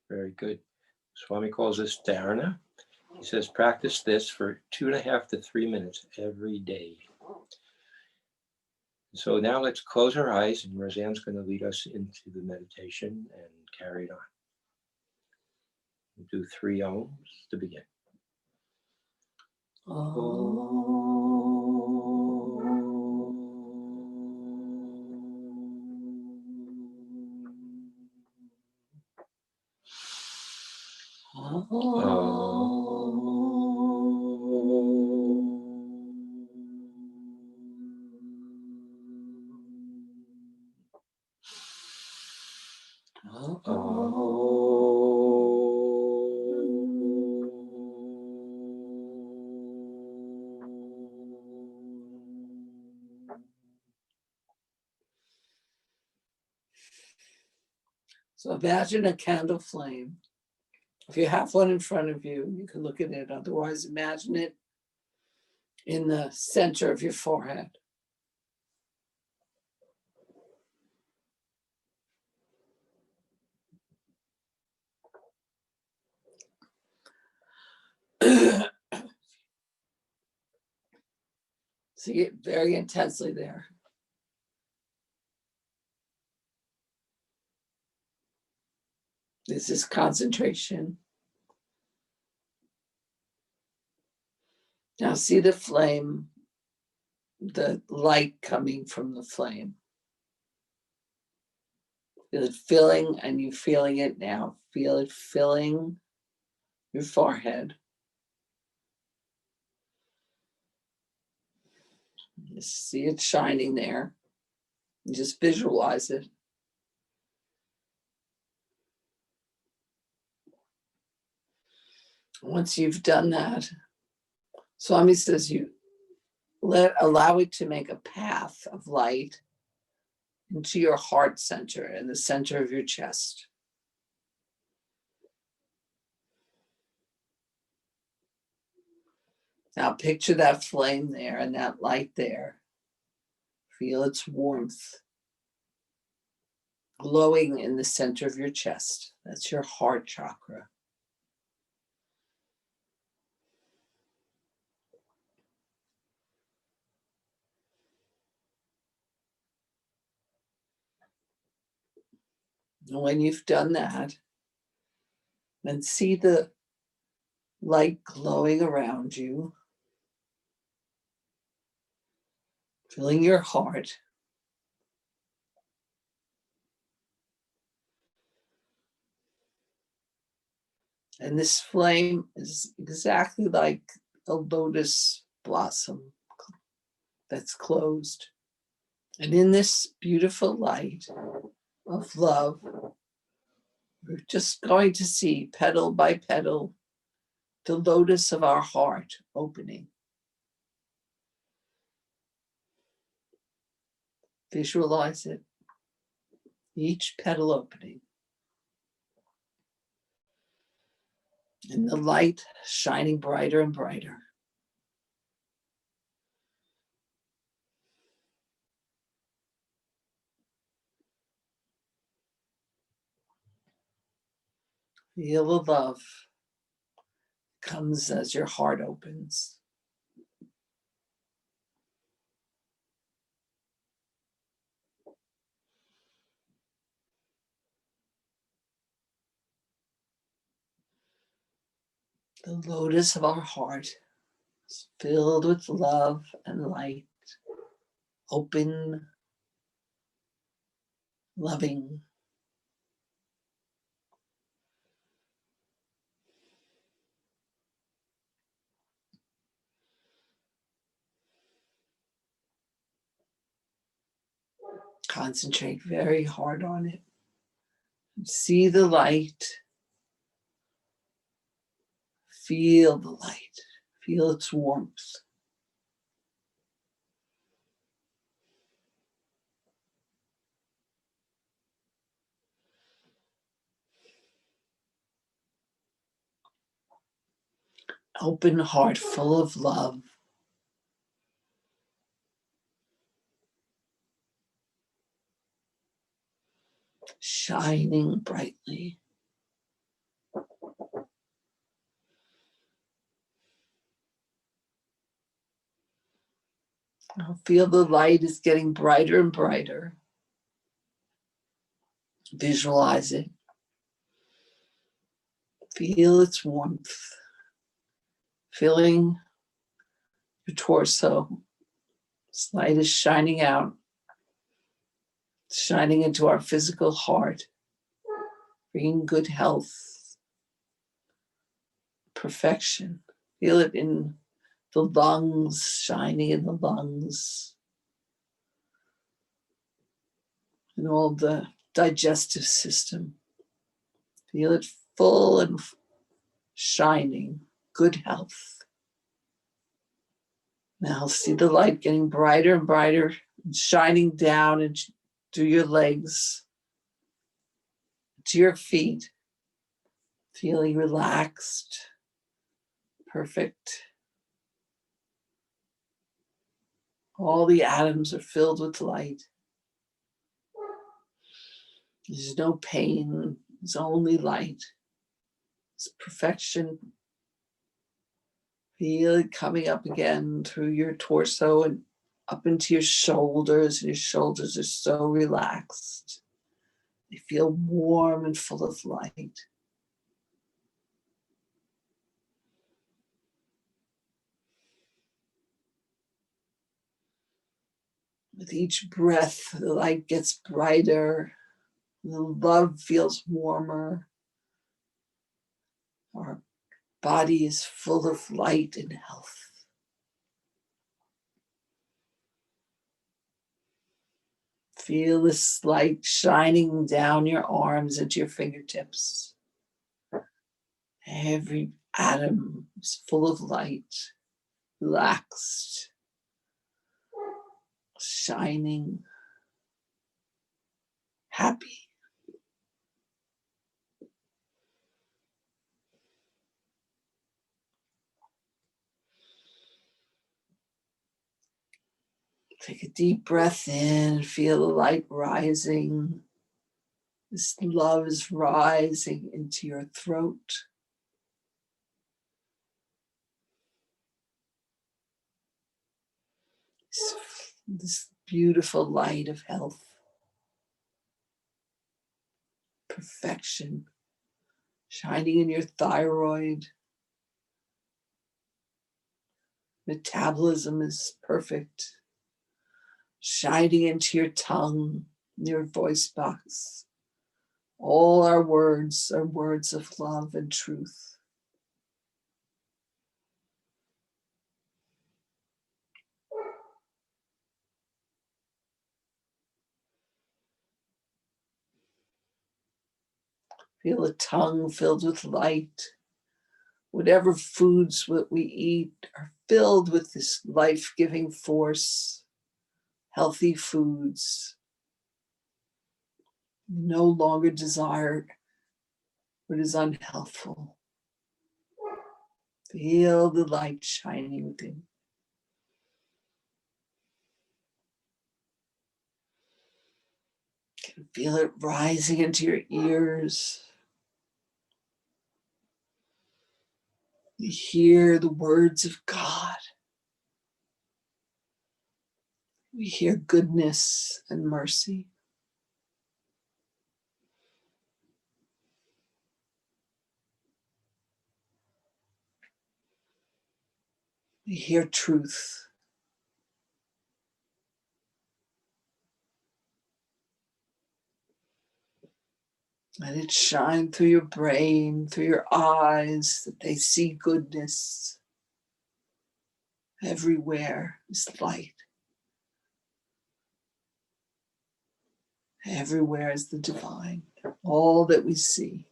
Very good. Swami calls this dharana. He says, practice this for 2.5 to 3 minutes every day. So now let's close our eyes, and Roseanne's going to lead us into the meditation and carry it on. We'll do 3 Oms to begin. So imagine a candle flame. If you have one in front of you, you can look at it. Otherwise, imagine it in the center of your forehead. See it very intensely there. This is concentration. Now see the flame, the light coming from the flame. Feel it filling, and you feeling it now. Feel it filling your forehead. You see it shining there. You just visualize it. Once you've done that, Swami says you allow it to make a path of light into your heart center and the center of your chest. Now picture that flame there and that light there. Feel its warmth glowing in the center of your chest. That's your heart chakra. And when you've done that, then see the light glowing around you, filling your heart. And this flame is exactly like a lotus blossom that's closed. And in this beautiful light of love, we're just going to see petal by petal the lotus of our heart opening. Visualize it, each petal opening. And the light shining brighter and brighter. Feel the love comes as your heart opens. The lotus of our heart is filled with love and light, open, loving. Concentrate very hard on it. See the light. Feel the light. Feel its warmth. Open heart full of love. Shining brightly. Now feel the light is getting brighter and brighter. Visualize it. Feel its warmth. Filling your torso. This light is shining out, shining into our physical heart, bringing good health, perfection. Feel it in the lungs, shining in the lungs, and all the digestive system. Feel it full and shining, good health. Now see the light getting brighter and brighter, and shining down into your legs, to your feet, feeling relaxed, perfect. All the atoms are filled with light. There's no pain, there's only light. It's perfection. Feel it coming up again through your torso and up into your shoulders, and your shoulders are so relaxed. They feel warm and full of light. With each breath, the light gets brighter, the love feels warmer. Our body is full of light and health. Feel this light shining down your arms into your fingertips. Every atom is full of light, relaxed, shining, happy. Take a deep breath in, feel the light rising. This love is rising into your throat. This beautiful light of health, perfection, shining in your thyroid. Metabolism is perfect, shining into your tongue, your voice box. All our words are words of love and truth. Feel a tongue filled with light. Whatever foods what we eat are filled with this life-giving force, healthy foods. No longer desire what is unhealthful. Feel the light shining within. You can feel it rising into your ears. You hear the words of God. We hear goodness and mercy. We hear truth. Let it shine through your brain, through your eyes, that they see goodness. Everywhere is light. Everywhere is the divine. All that we see.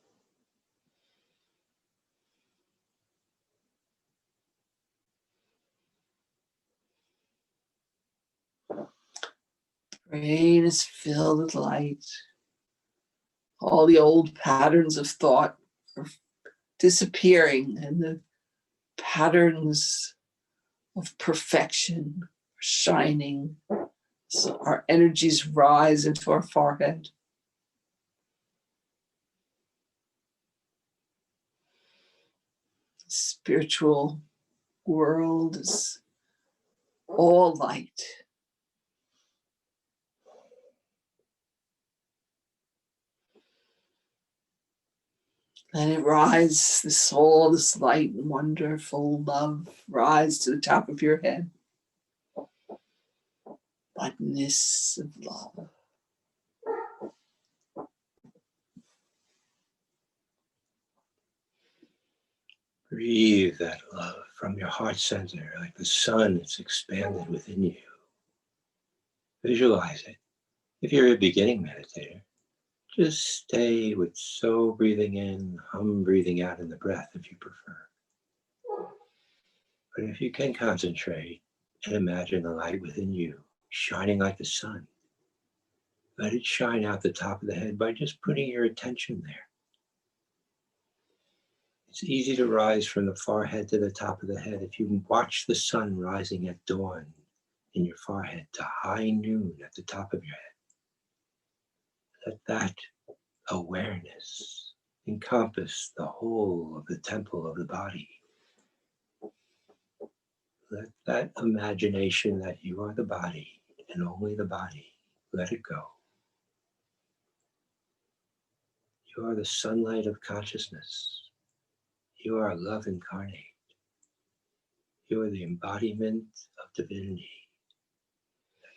Brain is filled with light. All the old patterns of thought are disappearing, and the patterns of perfection are shining. So our energies rise into our forehead. The spiritual world is all light. Let it rise, this soul, this light and wonderful love, rise to the top of your head. Oneness of love. Breathe that love from your heart center like the sun that's expanded within you. Visualize it. If you're a beginning meditator, just stay with so breathing in, hum breathing out in the breath if you prefer. But if you can concentrate and imagine the light within you shining like the sun, let it shine out the top of the head by just putting your attention there. It's easy to rise from the forehead to the top of the head if you watch the sun rising at dawn in your forehead to high noon at the top of your head. Let that awareness encompass the whole of the temple of the body. Let that imagination that you are the body and only the body, let it go. You are the sunlight of consciousness. You are love incarnate. You are the embodiment of divinity.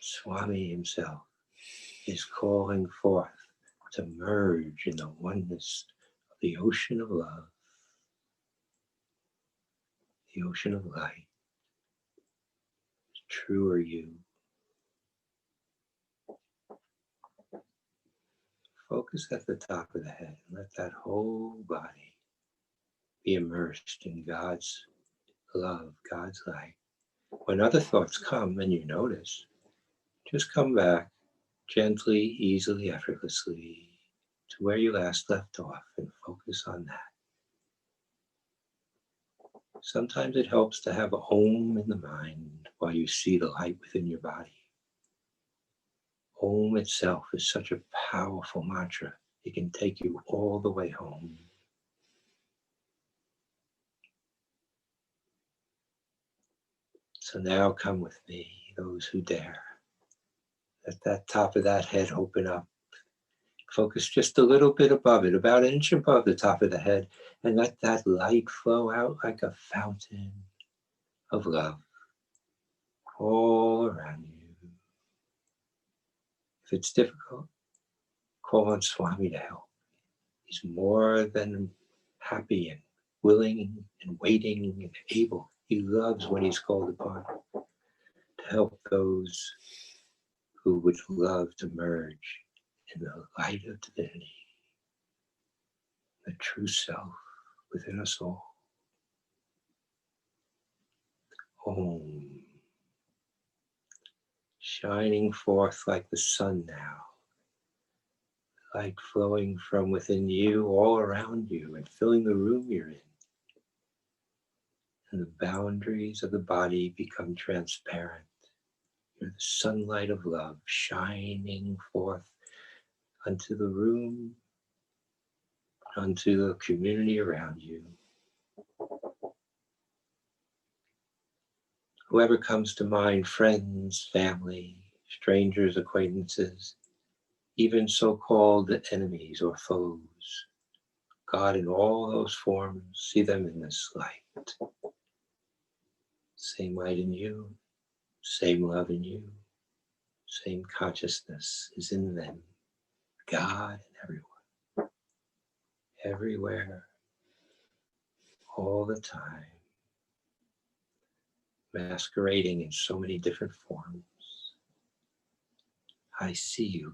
Swami himself is calling forth to merge in the oneness of the ocean of love, the ocean of light. True are you. Focus at the top of the head and let that whole body be immersed in God's love, God's light. When other thoughts come and you notice, just come back gently, easily, effortlessly to where you last left off and focus on that. Sometimes it helps to have Om in the mind while you see the light within your body. Om itself is such a powerful mantra. It can take you all the way home. So now come with me, those who dare. Let that top of that head open up. Focus just a little bit above it, about an inch above the top of the head, and let that light flow out like a fountain of love all around you. If it's difficult, call on Swami to help. He's more than happy and willing and waiting and able. He loves when he's called upon to help those who would love to merge in the light of divinity, the true self within us all. Om. Shining forth like the sun now, light flowing from within you, all around you, and filling the room you're in. And the boundaries of the body become transparent. You're the sunlight of love shining forth unto the room, unto the community around you. Whoever comes to mind, friends, family, strangers, acquaintances, even so-called enemies or foes, God in all those forms, see them in this light. Same light in you, same love in you, same consciousness is in them. God and everywhere, all the time, masquerading in so many different forms. I see you,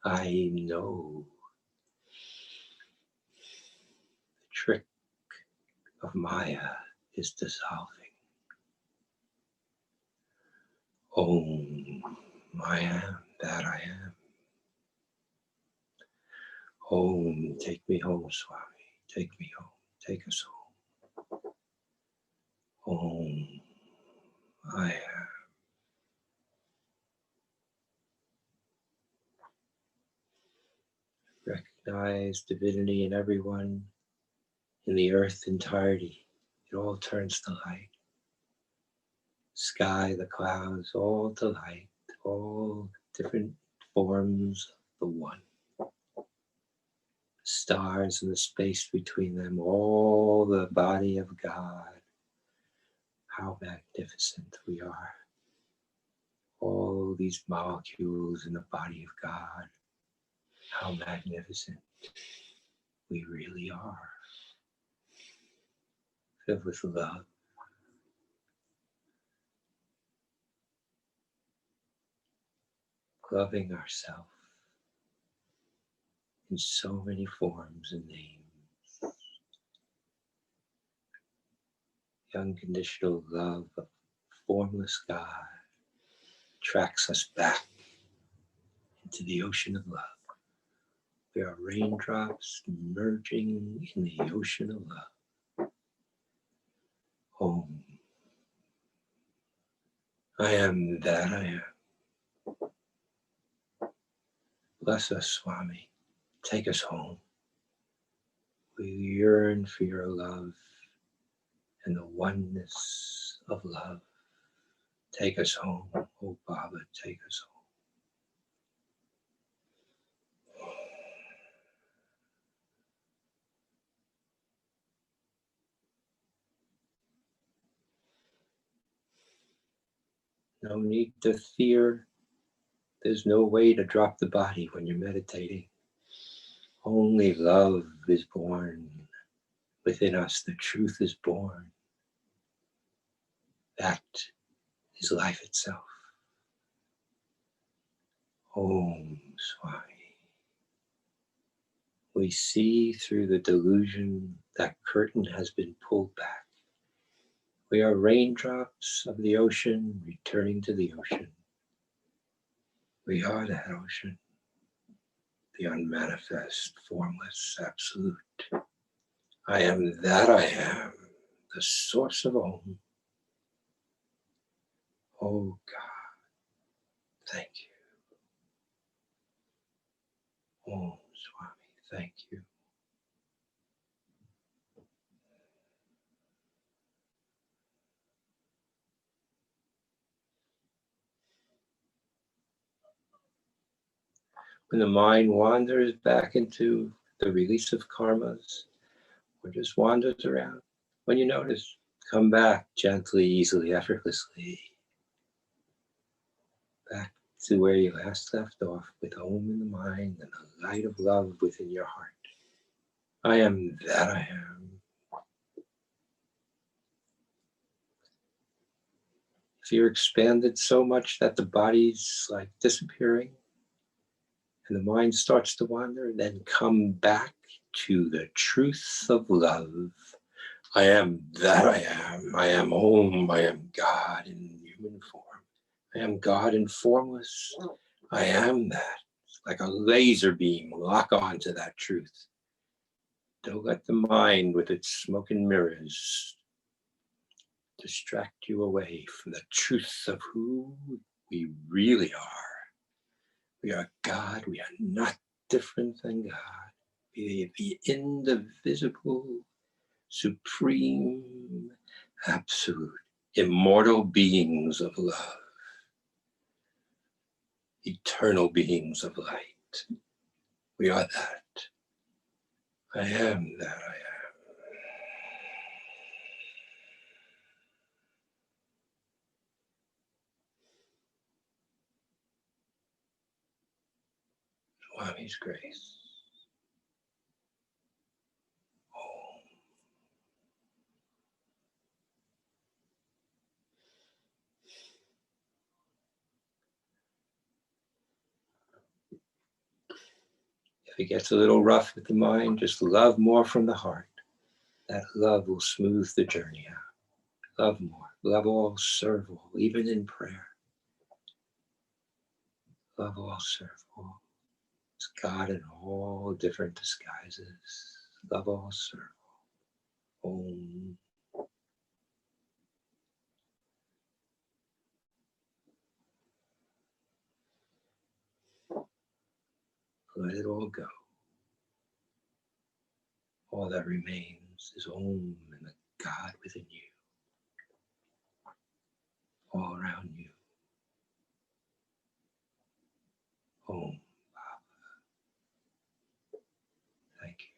God. I know the trick of Maya is dissolving. Om, I am that I am. Om, take me home, Swami. Take me home. Take us home. Om, I am. Recognize divinity in everyone, in the earth entirety. It all turns to light. Sky, the clouds, all to light, all different forms of the one. Stars and the space between them, all the body of God. How magnificent we are. All these molecules in the body of God. How magnificent we really are. Filled with love. Loving ourselves in so many forms and names. The unconditional love of formless God tracks us back into the ocean of love. We are raindrops merging in the ocean of love. Om. I am that I am. Bless us, Swami. Take us home. We yearn for your love and the oneness of love. Take us home, oh Baba, take us home. No need to fear. There's no way to drop the body when you're meditating. Only love is born. Within us, the truth is born. That is life itself. Om Swami. We see through the delusion that curtain has been pulled back. We are raindrops of the ocean returning to the ocean. We are that ocean, the unmanifest, formless, absolute. I am that I am, the source of Om. Oh God, thank you. Om Swami, thank you. When the mind wanders back into the release of karmas, or just wanders around, when you notice, come back gently, easily, effortlessly, back to where you last left off, with Om in the mind and the light of love within your heart. I am that I am. If you're expanded so much that the body's like disappearing and the mind starts to wander, then come back to the truth of love. I am that I am. I am Om. I am God in human form. I am God in formless. I am that. Like a laser beam, lock on to that truth. Don't let the mind with its smoke and mirrors distract you away from the truth of who we really are. We are God. We are not different than God. We are the indivisible, supreme, absolute, immortal beings of love, eternal beings of light. We are that. I am that I am. Swami's grace. Om. If it gets a little rough with the mind, just love more from the heart. That love will smooth the journey out. Love more. Love all, serve all, even in prayer. Love all, serve all. It's God in all different disguises. Love all, serve all. Om. Let it all go. All that remains is Om and the God within you. All around you. Om. Thank you.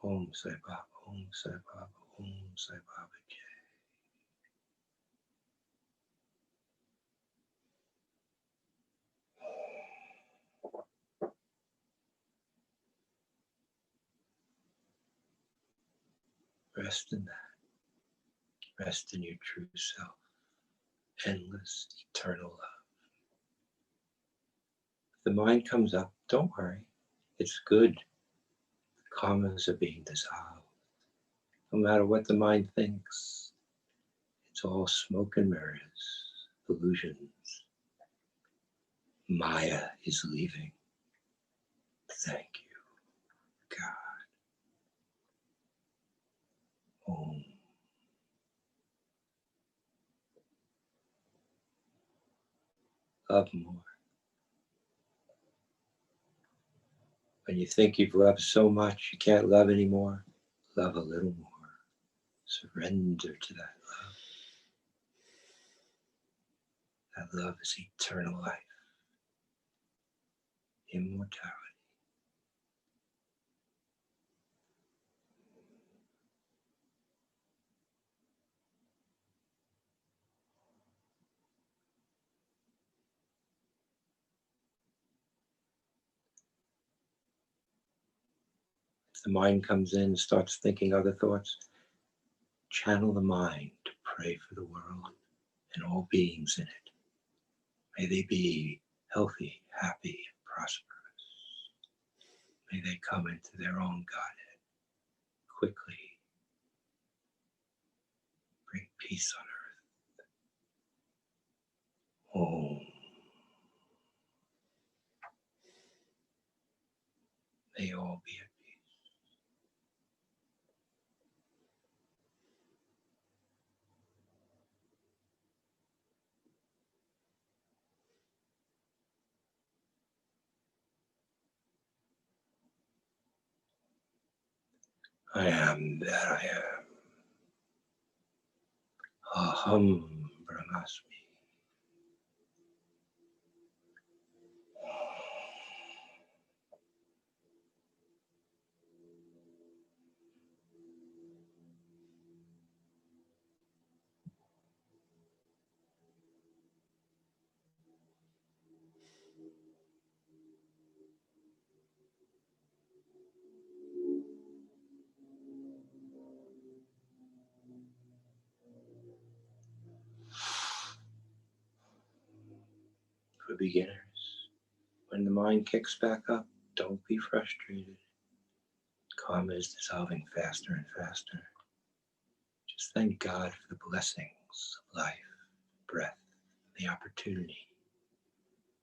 Om Sai Baba, Om Sai Baba, Om Sai Baba Jai. Rest in that. Rest in your true self. Endless, eternal love. If the mind comes up, don't worry. It's good. The karmas are being dissolved. No matter what the mind thinks, it's all smoke and mirrors, illusions. Maya is leaving. Thank you, God. Om. Love more. When you think you've loved so much you can't love anymore, love a little more. Surrender to that love. That love is eternal life, immortality. If the mind comes in and starts thinking other thoughts, channel the mind to pray for the world and all beings in it. May they be healthy, happy, prosperous. May they come into their own Godhead quickly. Bring peace on earth. Om. May all be at peace. I am that I am. Aham Brahmasmi. For beginners, when the mind kicks back up, don't be frustrated. Karma is dissolving faster and faster. Just thank God for the blessings of life, breath, the opportunity,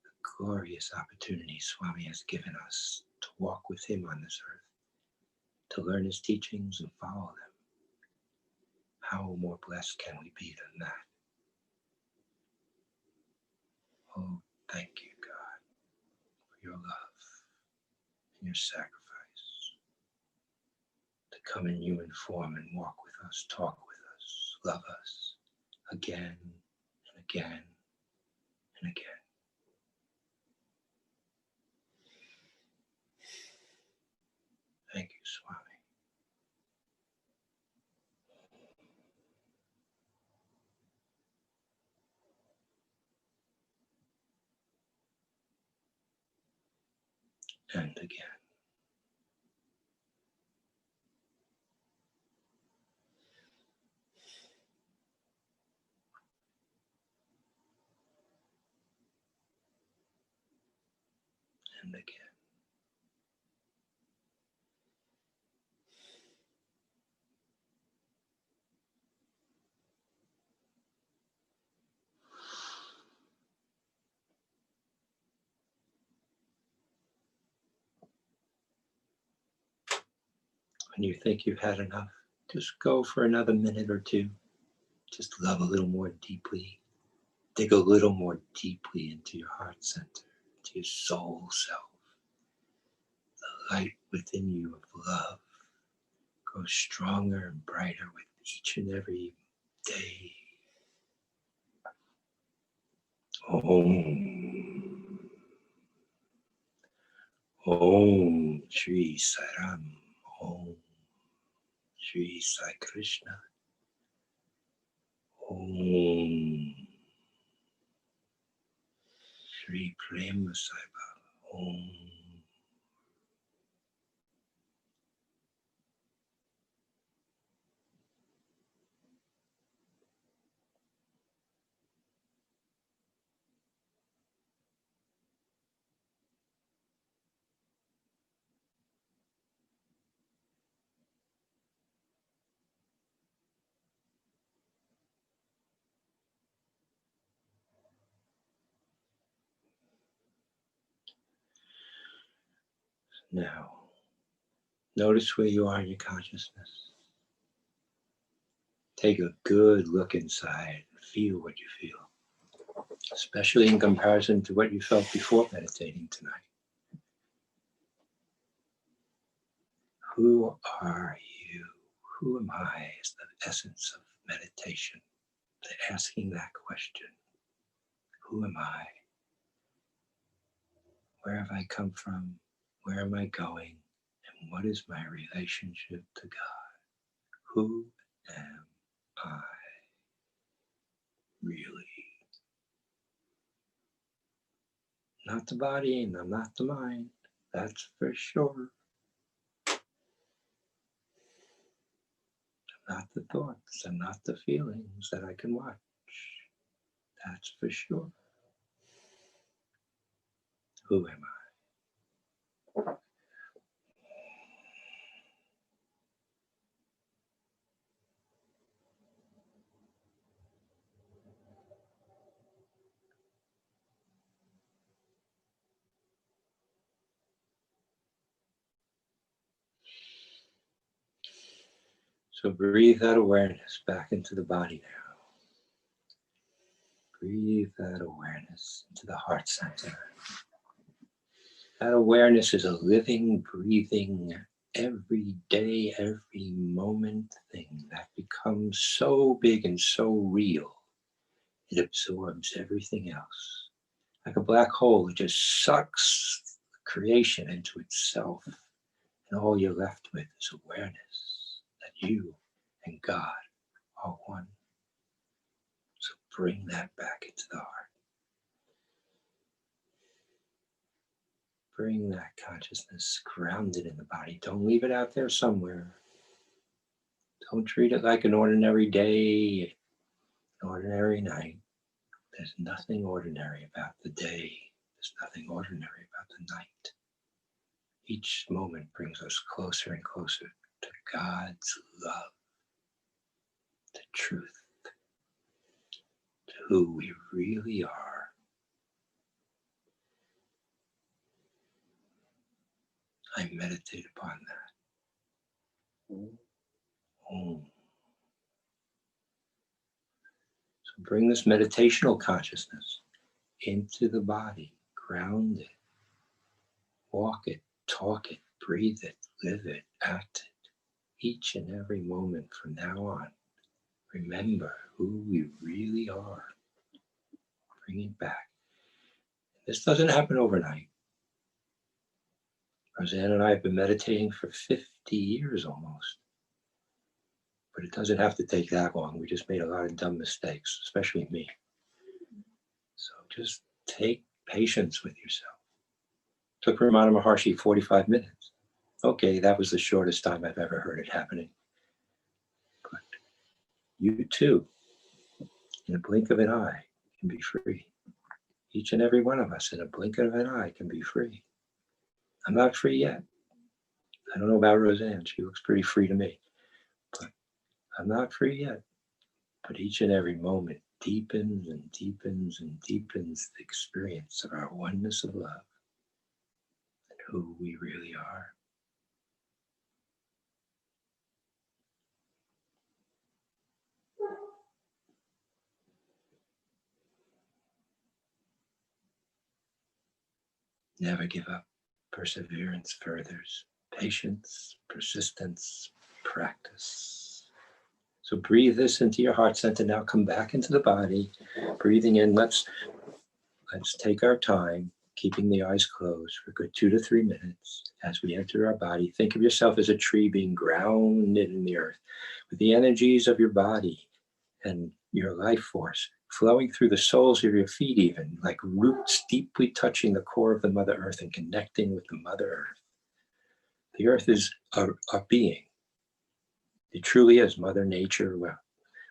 the glorious opportunity Swami has given us to walk with him on this earth, to learn his teachings and follow them. How more blessed can we be than that? Oh, thank you, God, for your love and your sacrifice to come in human form and walk with us, talk with us, love us again and again and again. Thank you, Swami. And again. And again. When you think you've had enough, just go for another minute or two. Just love a little more deeply. Dig a little more deeply into your heart center, to your soul self. The light within you of love grows stronger and brighter with each and every day. Om. Om Shri Saram. Om Shri Sai Krishna. Om Shri Prema Sai Baba. Om. Now, notice where you are in your consciousness. Take a good look inside and feel what you feel, especially in comparison to what you felt before meditating tonight. Who are you? Who am I is the essence of meditation. Asking that question. Who am I? Where have I come from? Where am I going? And what is my relationship to God? Who am I really? Not the body, and I'm not the mind. That's for sure. I'm not the thoughts. I'm not the feelings that I can watch. That's for sure. Who am I? So breathe that awareness back into the body now. Breathe that awareness into the heart center. That awareness is a living, breathing, every day, every moment thing that becomes so big and so real. It absorbs everything else. Like a black hole, it just sucks creation into itself. And all you're left with is awareness that you and God are one. So bring that back into the heart. Bring that consciousness grounded in the body. Don't leave it out there somewhere. Don't treat it like an ordinary day, an ordinary night. There's nothing ordinary about the day. There's nothing ordinary about the night. Each moment brings us closer and closer to God's love, to truth, to who we really are. I meditate upon that. So bring this meditational consciousness into the body, ground it, walk it, talk it, breathe it, live it, act it, each and every moment from now on. Remember who we really are. Bring it back. This doesn't happen overnight. Roseanne and I have been meditating for 50 years almost. But it doesn't have to take that long. We just made a lot of dumb mistakes, especially me. So just take patience with yourself. Took Ramana Maharshi 45 minutes. Okay, that was the shortest time I've ever heard it happening. But you too, in a blink of an eye, can be free. Each and every one of us in a blink of an eye can be free. I'm not free yet. I don't know about Roseanne. She looks pretty free to me. But I'm not free yet. But each and every moment deepens and deepens and deepens the experience of our oneness of love and who we really are. Never give up. Perseverance furthers. Patience, persistence, practice. So breathe this into your heart center. Now come back into the body. Breathing in, let's take our time, keeping the eyes closed for a good 2 to 3 minutes. As we enter our body, think of yourself as a tree being grounded in the earth with the energies of your body and your life force flowing through the soles of your feet, even like roots deeply touching the core of the Mother Earth and connecting with the Mother Earth. The earth is a being. It truly is Mother Nature, well,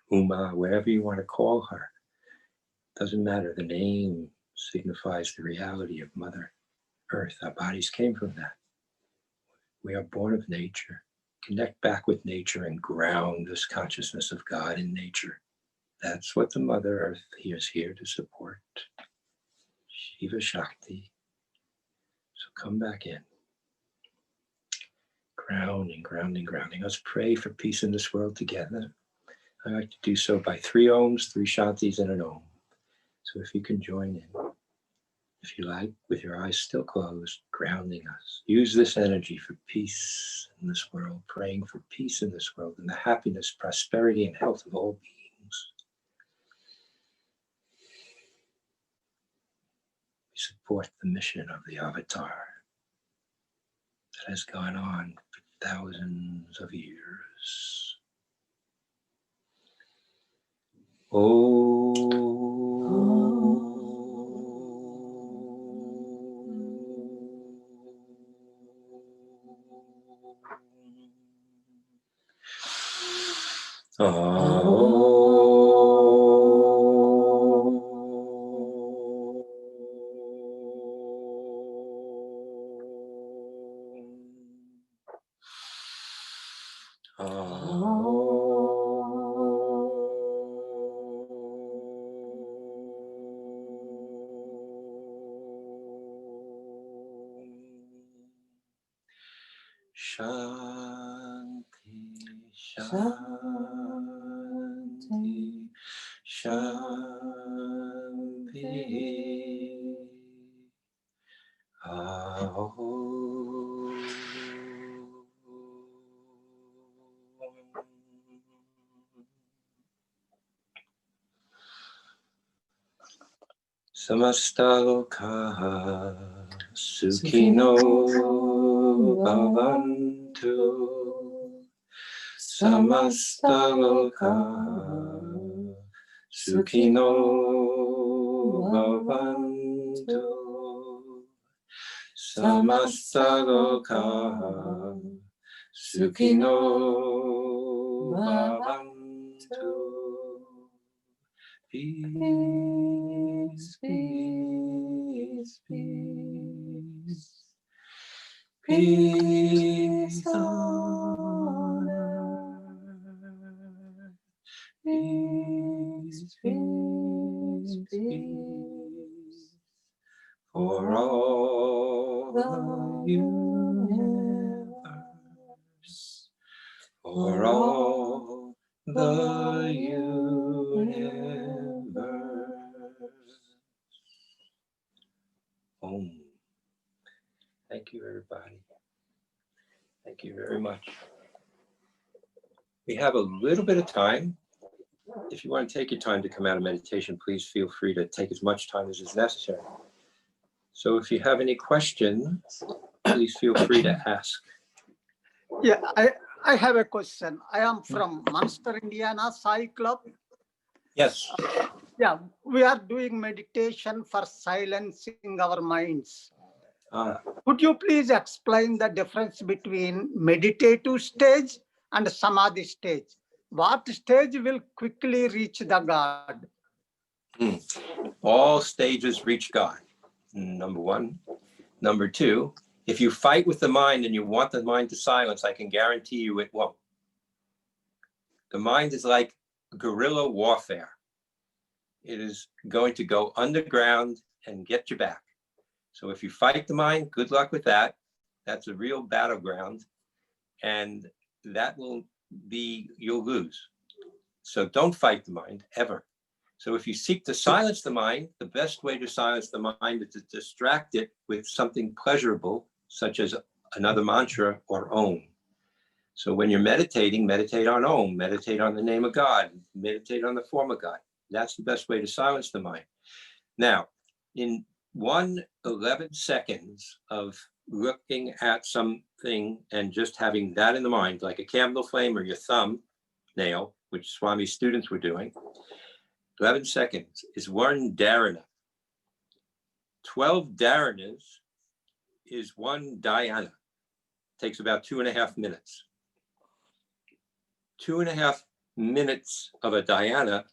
Uma, wherever you want to call her. Doesn't matter. The name signifies the reality of Mother Earth. Our bodies came from that. We are born of nature. Connect back with nature and ground this consciousness of God in nature. That's what the Mother Earth is here to support. Shiva Shakti. So come back in. Grounding, grounding, grounding. Let's pray for peace in this world together. I like to do so by 3 Oms, 3 Shantis, and an Om. So if you can join in. If you like, with your eyes still closed, grounding us. Use this energy for peace in this world, praying for peace in this world and the happiness, prosperity, and health of all beings. We support the mission of the Avatar that has gone on for thousands of years. Shanti, Shanti, Shanti. Samasta lokaha sukhino bhavantu. Samasta lokaha sukhino bhavantu. Samasta lokaha sukhino bhavantu. Peace, peace, peace. Peace on earth. Peace, peace, peace. For all the universe. For all the universe. Om. Thank you, everybody. Thank you very much. We have a little bit of time. If you want to take your time to come out of meditation, please feel free to take as much time as is necessary. So if you have any questions, please feel free to ask. Yeah, I have a question. I am from Munster, Indiana, Sai Club. Yes. Yeah, we are doing meditation for silencing our minds. Could you please explain the difference between meditative stage and samadhi stage? What stage will quickly reach the God? All stages reach God, number one. Number two, if you fight with the mind and you want the mind to silence, I can guarantee you it won't. The mind is like guerrilla warfare. It is going to go underground and get you back. So if you fight the mind, good luck with that. That's a real battleground. And that will be, you'll lose. So don't fight the mind ever. So if you seek to silence the mind, the best way to silence the mind is to distract it with something pleasurable, such as another mantra or Om. So when you're meditating, meditate on Om, meditate on the name of God, meditate on the form of God. That's the best way to silence the mind. Now, in 1/11 seconds of looking at something and just having that in the mind, like a candle flame or your thumb nail, which Swami's students were doing, 11 seconds is 1 dharana. 12 dharanas is 1 dhyana. Takes about 2.5 minutes. 2.5 minutes of a dhyana,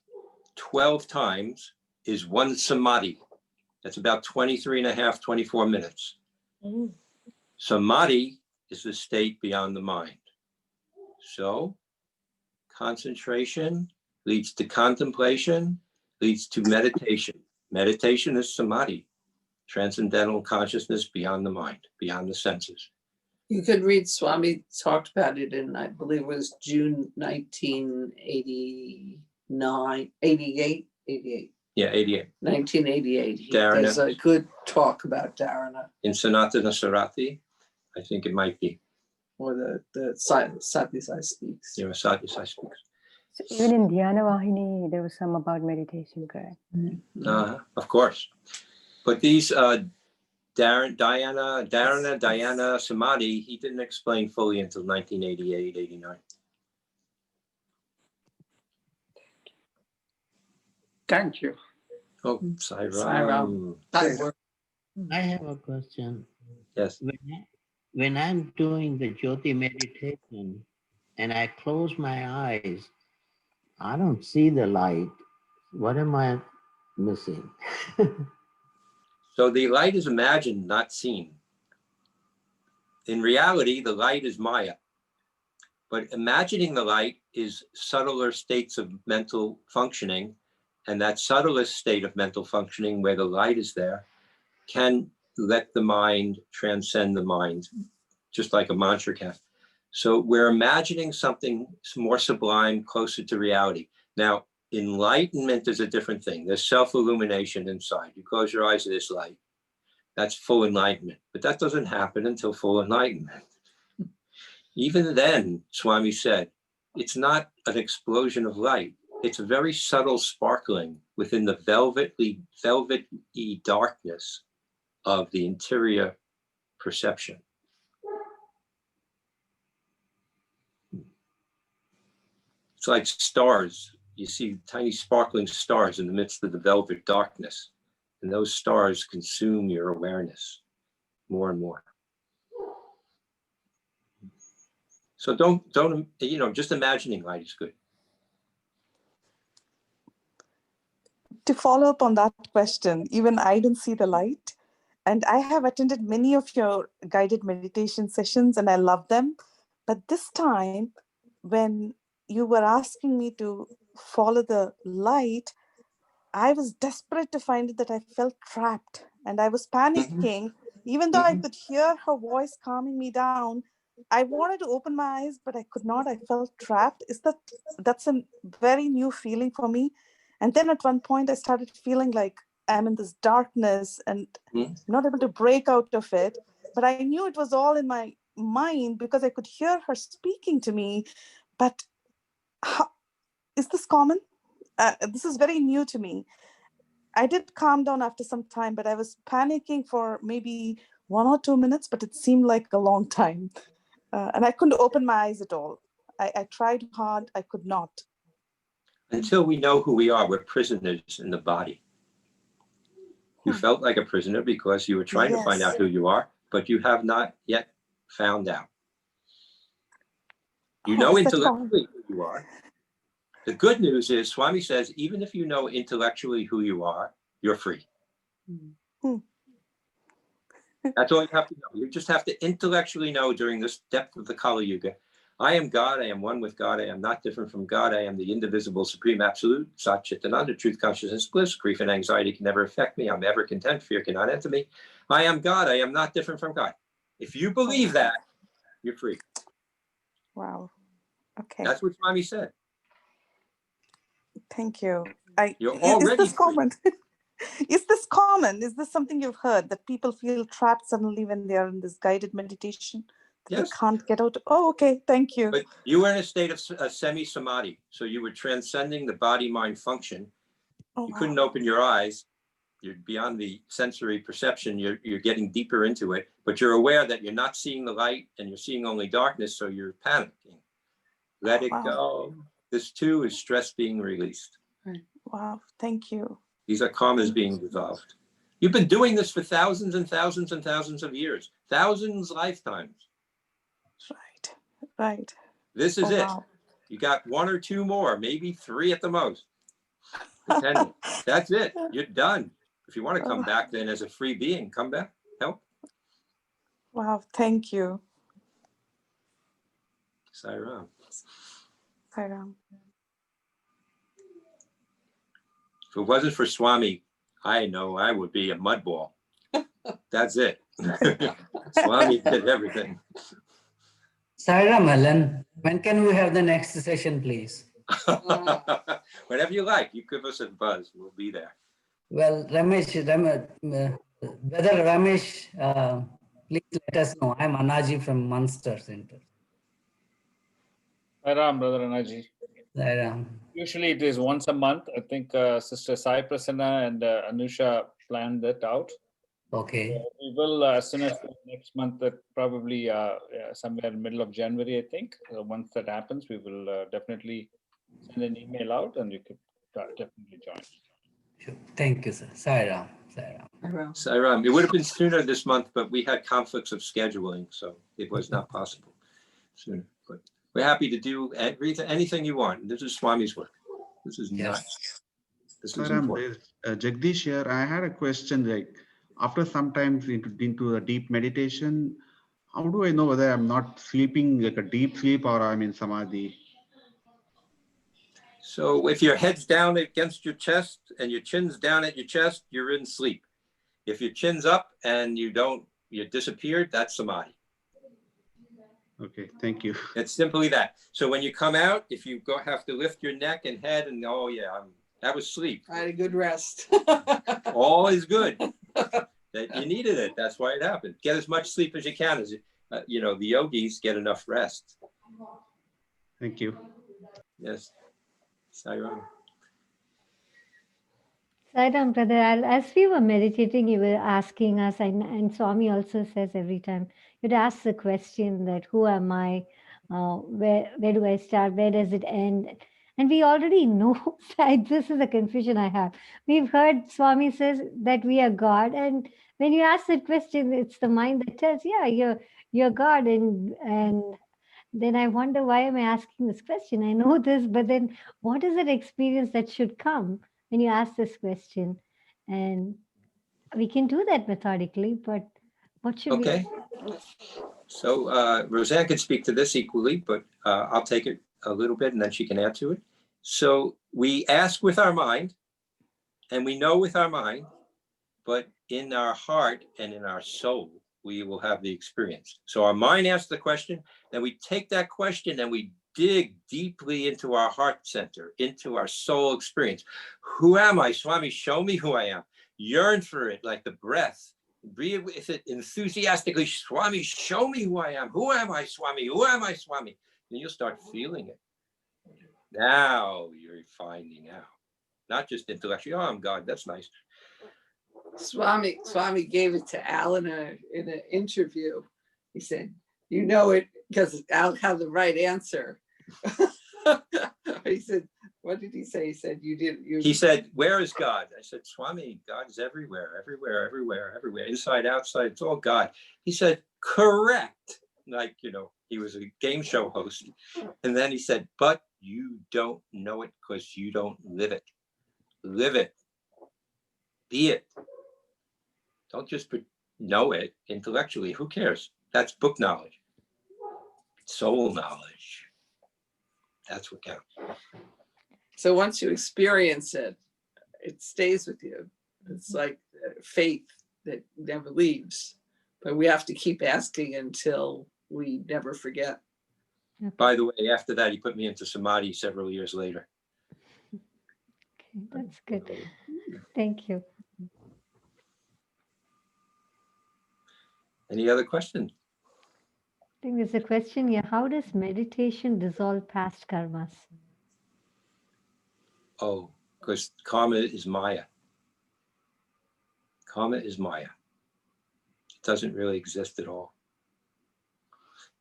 12 times is 1 samadhi. That's about 23.5, 24 minutes. Samadhi is the state beyond the mind. So concentration leads to contemplation, leads to meditation. Meditation is samadhi, transcendental consciousness beyond the mind, beyond the senses. You could read, Swami talked about it in, I believe it was June 1989, 88. Yeah, 88. 1988. He Dharana. does a good talk about Dharana, In Sanatana Sarati, I think it might be. or the Sati Sai speaks. You know, Satya Sai speaks. So even in Dhyana Vahini, there was some about meditation, correct? Of course. But these Dhyana, Samadhi, he didn't explain fully until 1988, 89. Thank you. Oh, Sai Ram. Ram. I have a question. Yes. When I'm doing the Jyoti meditation and I close my eyes, I don't see the light. What am I missing? So the light is imagined, not seen. In reality, the light is Maya. But imagining the light is subtler states of mental functioning. And that subtlest state of mental functioning where the light is there can let the mind transcend the mind, just like a mantra can. So we're imagining something more sublime, closer to reality. Now, enlightenment is a different thing. There's self-illumination inside. You close your eyes to this light. That's full enlightenment. But that doesn't happen until full enlightenment. Even then, Swami said, it's not an explosion of light. It's a very subtle sparkling within the velvety darkness of the interior perception. It's like stars. You see tiny sparkling stars in the midst of the velvet darkness. And those stars consume your awareness more and more. So don't, just imagining light is good. To follow up on that question, even I don't see the light. And I have attended many of your guided meditation sessions and I love them. But this time, when you were asking me to follow the light, I was desperate to find it that I felt trapped and I was panicking. Even though I could hear her voice calming me down, I wanted to open my eyes, but I could not. I felt trapped. That's a very new feeling for me. And then at one point I started feeling like I'm in this darkness and not able to break out of it. But I knew it was all in my mind because I could hear her speaking to me. But is this common? This is very new to me. I did calm down after some time, but I was panicking for maybe 1 or 2 minutes, but it seemed like a long time. And I couldn't open my eyes at all. I tried hard, I could not. Until we know who we are, we're prisoners in the body. You felt like a prisoner because you were trying to find out who you are, but you have not yet found out. You know intellectually who you are. The good news is, Swami says, even if you know intellectually who you are, you're free. That's all you have to know. You just have to intellectually know during this depth of the Kali Yuga, I am God, I am one with God, I am not different from God, I am the indivisible, supreme, absolute, Sat Chitananda, truth, consciousness, bliss, grief and anxiety can never affect me, I'm ever content, fear cannot enter me. I am God, I am not different from God. If you believe that, you're free. Wow. Okay. That's what Swami said. Thank you. You're already is this common? Is this common? Is this something you've heard, that people feel trapped suddenly when they are in this guided meditation? Yes. They can't get out. Oh, okay. Thank you. But you were in a state of semi-samadhi. So you were transcending the body-mind function. You couldn't open your eyes. You're beyond the sensory perception. You're getting deeper into it, but you're aware that you're not seeing the light and you're seeing only darkness. So you're panicking. Let it go. This too is stress being released. Wow. Thank you. These are karmas being dissolved. You've been doing this for thousands and thousands and thousands of years, thousands lifetimes. Right. This is it. You got 1 or 2 more, maybe 3 at the most. Depending. That's it. You're done. If you want to come back then as a free being, come back. Help. Wow. Thank you. Sai Ram. Sai Ram. If it wasn't for Swami, I know I would be a mud ball. That's it. Swami did everything. Sai Ram, Helen, when can we have the next session, please? Whenever you like, you give us a buzz. We'll be there. Well, Brother Ramesh, please let us know. I'm Anaji from Munster Center. Ram, Brother Anaji. Sairam. Usually it is once a month. I think Sister Sai Prasanna and Anusha planned that out. Okay. We will, as soon as next month, probably somewhere in the middle of January, I think. Once that happens, we will definitely send an email out and you could definitely join. Sure. Thank you, sir. Sairam. Sairam, it would have been sooner this month, but we had conflicts of scheduling, so it was not possible sooner. But we're happy to do anything you want. This is Swami's work. This is nuts. This is important. Jagdish here. I had a question. Like, after some time into a deep meditation, how do I know whether I'm not sleeping like a deep sleep or I'm in samadhi? So if your head's down against your chest and your chin's down at your chest, you're in sleep. If your chin's up and you disappeared, that's samadhi. Okay, thank you. It's simply that. So when you come out, if you have to lift your neck and head and that was sleep. I had a good rest. All is good. That you needed it. That's why it happened. Get as much sleep as you can. As the yogis get enough rest. Thank you. Yes. Sairam. Sairam, brother, as we were meditating, you were asking us, and Swami also says every time, you'd ask the question that who am I? Where do I start? Where does it end? And we already know that this is a confusion I have. We've heard Swami says that we are God. And when you ask that question, it's the mind that tells, yeah, you're God. And then I wonder, why am I asking this question? I know this, but then what is that experience that should come when you ask this question? And we can do that methodically, but what should we? So Roseanne can speak to this equally, but I'll take it a little bit and then she can add to it. So we ask with our mind and we know with our mind, but in our heart and in our soul, we will have the experience. So our mind asks the question, then we take that question and we dig deeply into our heart center, into our soul experience. Who am I? Swami, show me who I am. Yearn for it like the breath. Breathe with it enthusiastically. Swami, show me who I am. Who am I, Swami? Who am I, Swami? And you'll start feeling it. Now you're finding out. Not just intellectually, oh, I'm God, that's nice. Swami gave it to Al in an interview. He said, you know it because Al had the right answer. He said, what did he say? He said, He said, where is God? I said, Swami, God is everywhere, everywhere, everywhere, everywhere, inside, outside, it's all God. He said, correct. Like, he was a game show host. And then he said, but you don't know it because you don't live it. Live it. Be it. Don't just know it intellectually. Who cares? That's book knowledge. Soul knowledge. That's what counts. So once you experience it, it stays with you. It's like faith that never leaves. But we have to keep asking until we never forget. By the way, after that, he put me into samadhi several years later. Okay, that's good. Thank you. Any other questions? I think there's a question here. How does meditation dissolve past karmas? Oh, because karma is Maya. Karma is Maya. It doesn't really exist at all.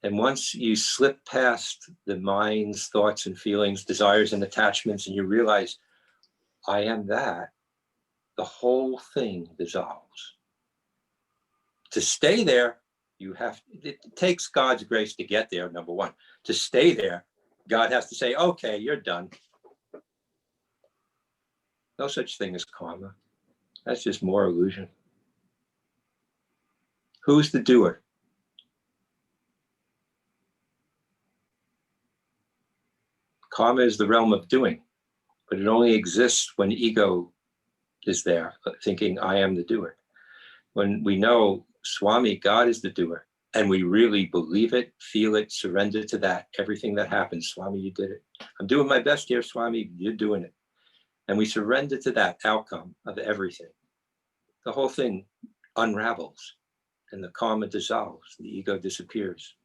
And once you slip past the mind's thoughts and feelings, desires and attachments, and you realize, I am that, the whole thing dissolves. To stay there, it takes God's grace to get there, number one. To stay there, God has to say, okay, you're done. No such thing as karma. That's just more illusion. Who's the doer? Karma is the realm of doing, but it only exists when ego is there, thinking I am the doer. When we know Swami, God is the doer, and we really believe it, feel it, surrender to that, everything that happens, Swami, you did it. I'm doing my best here, Swami, you're doing it. and we surrender to that outcome of everything, the whole thing unravels and the karma dissolves, the ego disappears.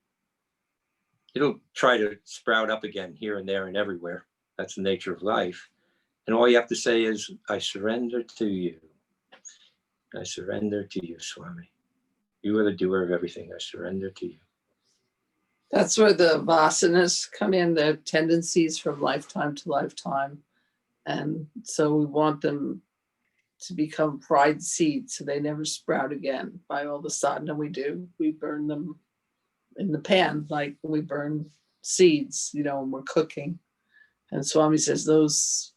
It'll try to sprout up again here and there and everywhere. That's the nature of life. And all you have to say is, I surrender to you. I surrender to you, Swami. You are the doer of everything. I surrender to you. That's where the vasanas come in, the tendencies from lifetime to lifetime. And so we want them to become pride seeds so they never sprout again. By all the sadhana we do, we burn them in the pan, like we burn seeds, you know, when we're cooking. And Swami says those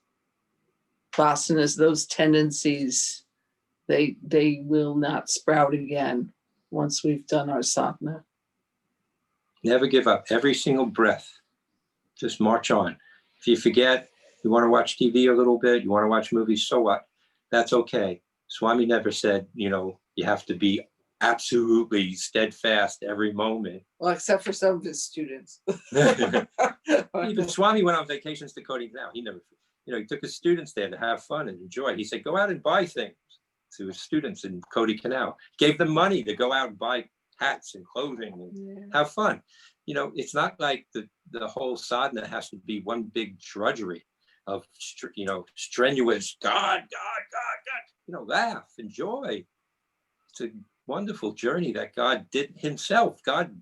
vasanas, those tendencies, they will not sprout again once we've done our sadhana. Never give up. Every single breath, just march on. If you forget, you want to watch TV a little bit, you want to watch movies, so what? That's okay. Swami never said, you know, you have to be absolutely steadfast every moment. Well, except for some of his students. Even Swami went on vacations to Cody Canal. He never, you know, he took his students there to have fun and enjoy. He said, go out and buy things to his students in Cody Canal. Gave them money to go out and buy hats and clothing and have fun. You know, it's not like the whole sadhana has to be one big drudgery of, you know, strenuous, God, you know, laugh, enjoy. It's a wonderful journey that God did himself. God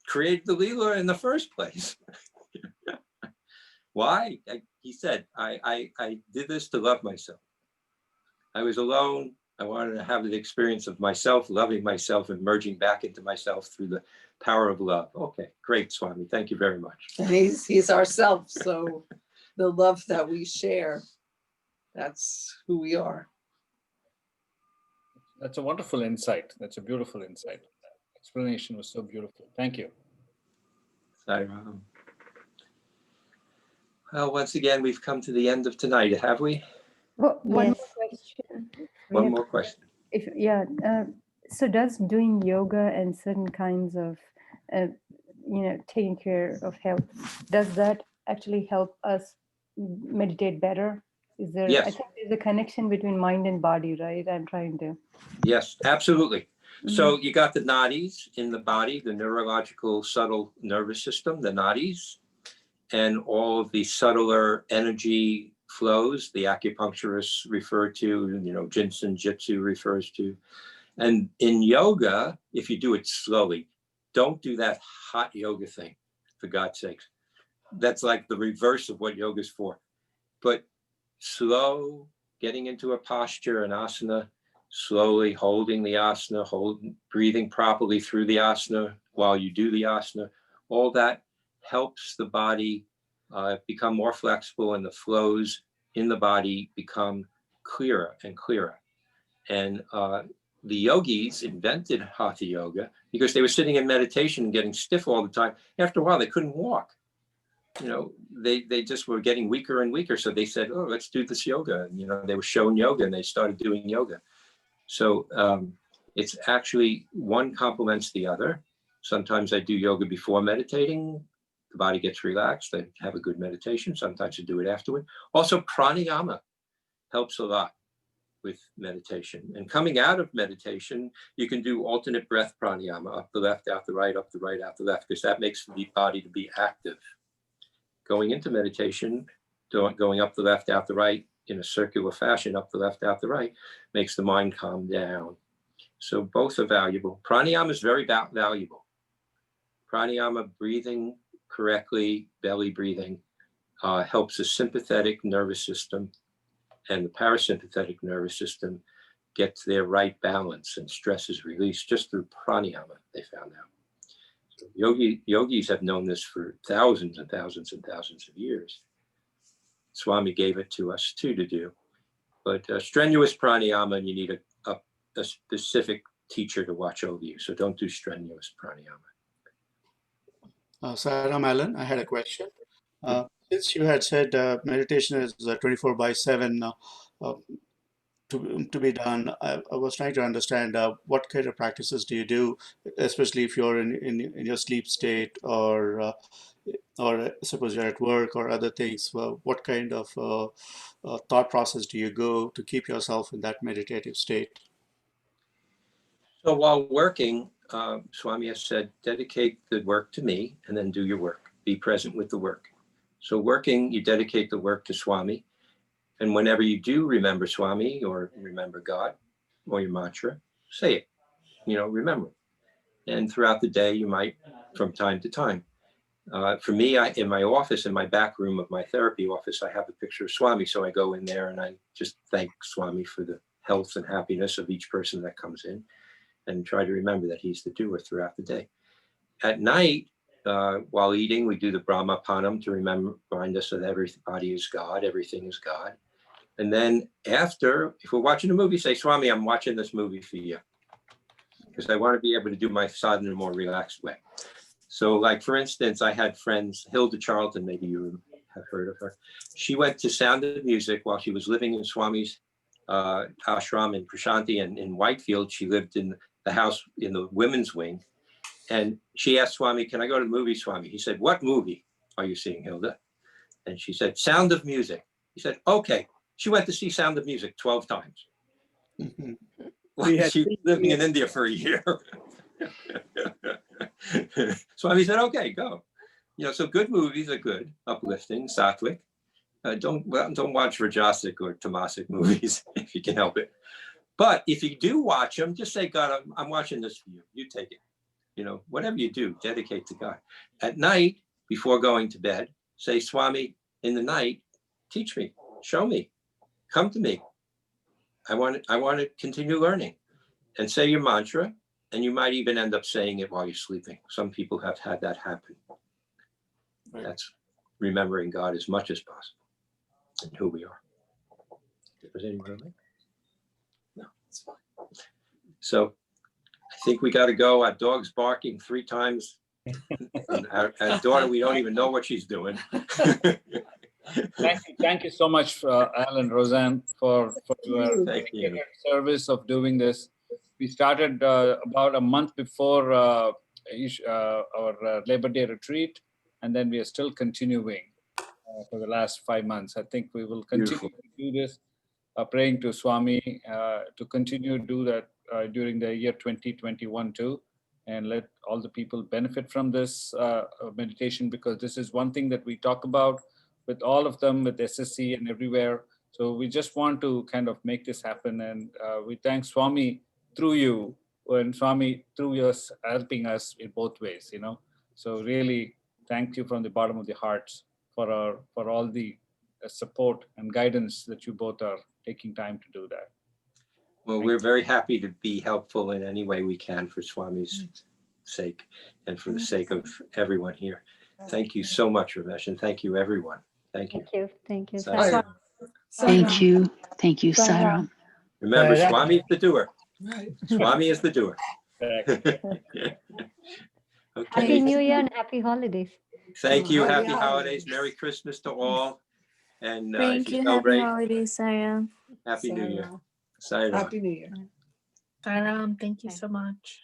created the Leela in the first place. Why? He said, I did this to love myself. I was alone. I wanted to have the experience of myself, loving myself and merging back into myself through the power of love. Okay, great, Swami. Thank you very much. And he's ourself. So the love that we share, that's who we are. That's a wonderful insight. That's a beautiful insight. Explanation was so beautiful. Thank you. Well, once again, we've come to the end of tonight, have we? Well, one Yes. more question. One more question. So does doing yoga and certain kinds of, taking care of health, does that actually help us meditate better? Is there? Yes. I think there's a connection between mind and body, right? I'm trying to. Yes, absolutely. So you got the nadis in the body, the neurological subtle nervous system, the nadis, and all of the subtler energy flows the acupuncturists refer to, you know, Jinsen Jitsu refers to. And in yoga, if you do it slowly, don't do that hot yoga thing, for God's sakes. That's like the reverse of what yoga is for. But slow, getting into a posture, an asana, slowly holding the asana, breathing properly through the asana while you do the asana, all that helps the body become more flexible and the flows in the body become clearer and clearer. And the yogis invented Hatha Yoga because they were sitting in meditation and getting stiff all the time. After a while, they couldn't walk. You know, they just were getting weaker and weaker. So they said, oh, let's do this yoga. And, you know, they were shown yoga and they started doing yoga. So it's actually one complements the other. Sometimes I do yoga before meditating. The body gets relaxed. I have a good meditation. Sometimes I do it afterward. Also, pranayama helps a lot with meditation. And coming out of meditation, you can do alternate breath pranayama, up the left, out the right, up the right, out the left, because that makes the body to be active. Going into meditation, going up the left, out the right in a circular fashion, up the left, out the right, makes the mind calm down. So both are valuable. Pranayama is very valuable. Pranayama, breathing correctly, belly breathing, helps the sympathetic nervous system and the parasympathetic nervous system get to their right balance, and stress is released just through pranayama, they found out. So yogis have known this for thousands and thousands and thousands of years. Swami gave it to us too to do. But strenuous pranayama, and you need a specific teacher to watch over you. So don't do strenuous pranayama. Sairam Alan, I had a question. Since you had said meditation is 24/7 to be done, I was trying to understand what kind of practices do you do, especially if you're in your sleep state, or or suppose you're at work or other things, well, what kind of thought process do you go to keep yourself in that meditative state? So while working, Swami has said, dedicate the work to me and then do your work. Be present with the work. So working, you dedicate the work to Swami. And whenever you do remember Swami or remember God or your mantra, say it, remember. And throughout the day, you might, from time to time. For me, in my office, in my back room of my therapy office, I have a picture of Swami. So I go in there and I just thank Swami for the health and happiness of each person that comes in, and try to remember that he's the doer throughout the day. At night, while eating, we do the Brahmapanam to remind us that everybody is God, everything is God. And then after, if we're watching a movie, say, Swami, I'm watching this movie for you, because I want to be able to do my sadhana in a more relaxed way. So like, for instance, I had friends, Hilda Charlton, maybe you have heard of her. She went to Sound of Music while she was living in Swami's ashram in Prashanti, and in Whitefield. She lived in the house in the women's wing. And she asked Swami, can I go to the movie, Swami? He said, what movie are you seeing, Hilda? And she said, Sound of Music. He said, okay. She went to see Sound of Music 12 times. She was living in India for a year. Swami said, okay, go. So good movies are good, uplifting, sattvic. Don't watch Rajasic or Tamasic movies if you can help it. But if you do watch them, just say, God, I'm watching this for you. You take it. Whatever you do, dedicate to God. At night, before going to bed, say, Swami, in the night, teach me, show me, come to me. I want to continue learning. And say your mantra, and you might even end up saying it while you're sleeping. Some people have had that happen. Right. That's remembering God as much as possible and who we are. Was anyone like? No, it's fine. So I think we got to go. Our dog's barking 3 times. And our daughter, we don't even know what she's doing. Thank you so much, Al and Roseanne, for your dedicated service of doing this. We started about a month before our Labor Day retreat, and then we are still continuing for the last 5 months. I think we will continue to do this, praying to Swami to continue to do that during the year 2021 too, and let all the people benefit from this meditation, because this is one thing that we talk about with all of them, with SSC and everywhere. So we just want to kind of make this happen, and we thank Swami through you, and Swami through you helping us in both ways, So really thank you from the bottom of the hearts for all the support and guidance that you both are taking time to do that. Well, we're very happy to be helpful in any way we can for Swami's sake and for the sake of everyone here. Thank you so much, Ramesh, and thank you, everyone. Thank you. Thank you. Saram. Thank you. Thank you, Saram. Remember, Swami is the doer. Swami is the doer. Happy Okay. New Year and happy holidays. Thank you. Happy holidays. Merry Christmas to all. And Thank if you you. Happy celebrate, holidays, Saram. Happy New Year. Sayonara. Happy New Year. Saram, thank you so much.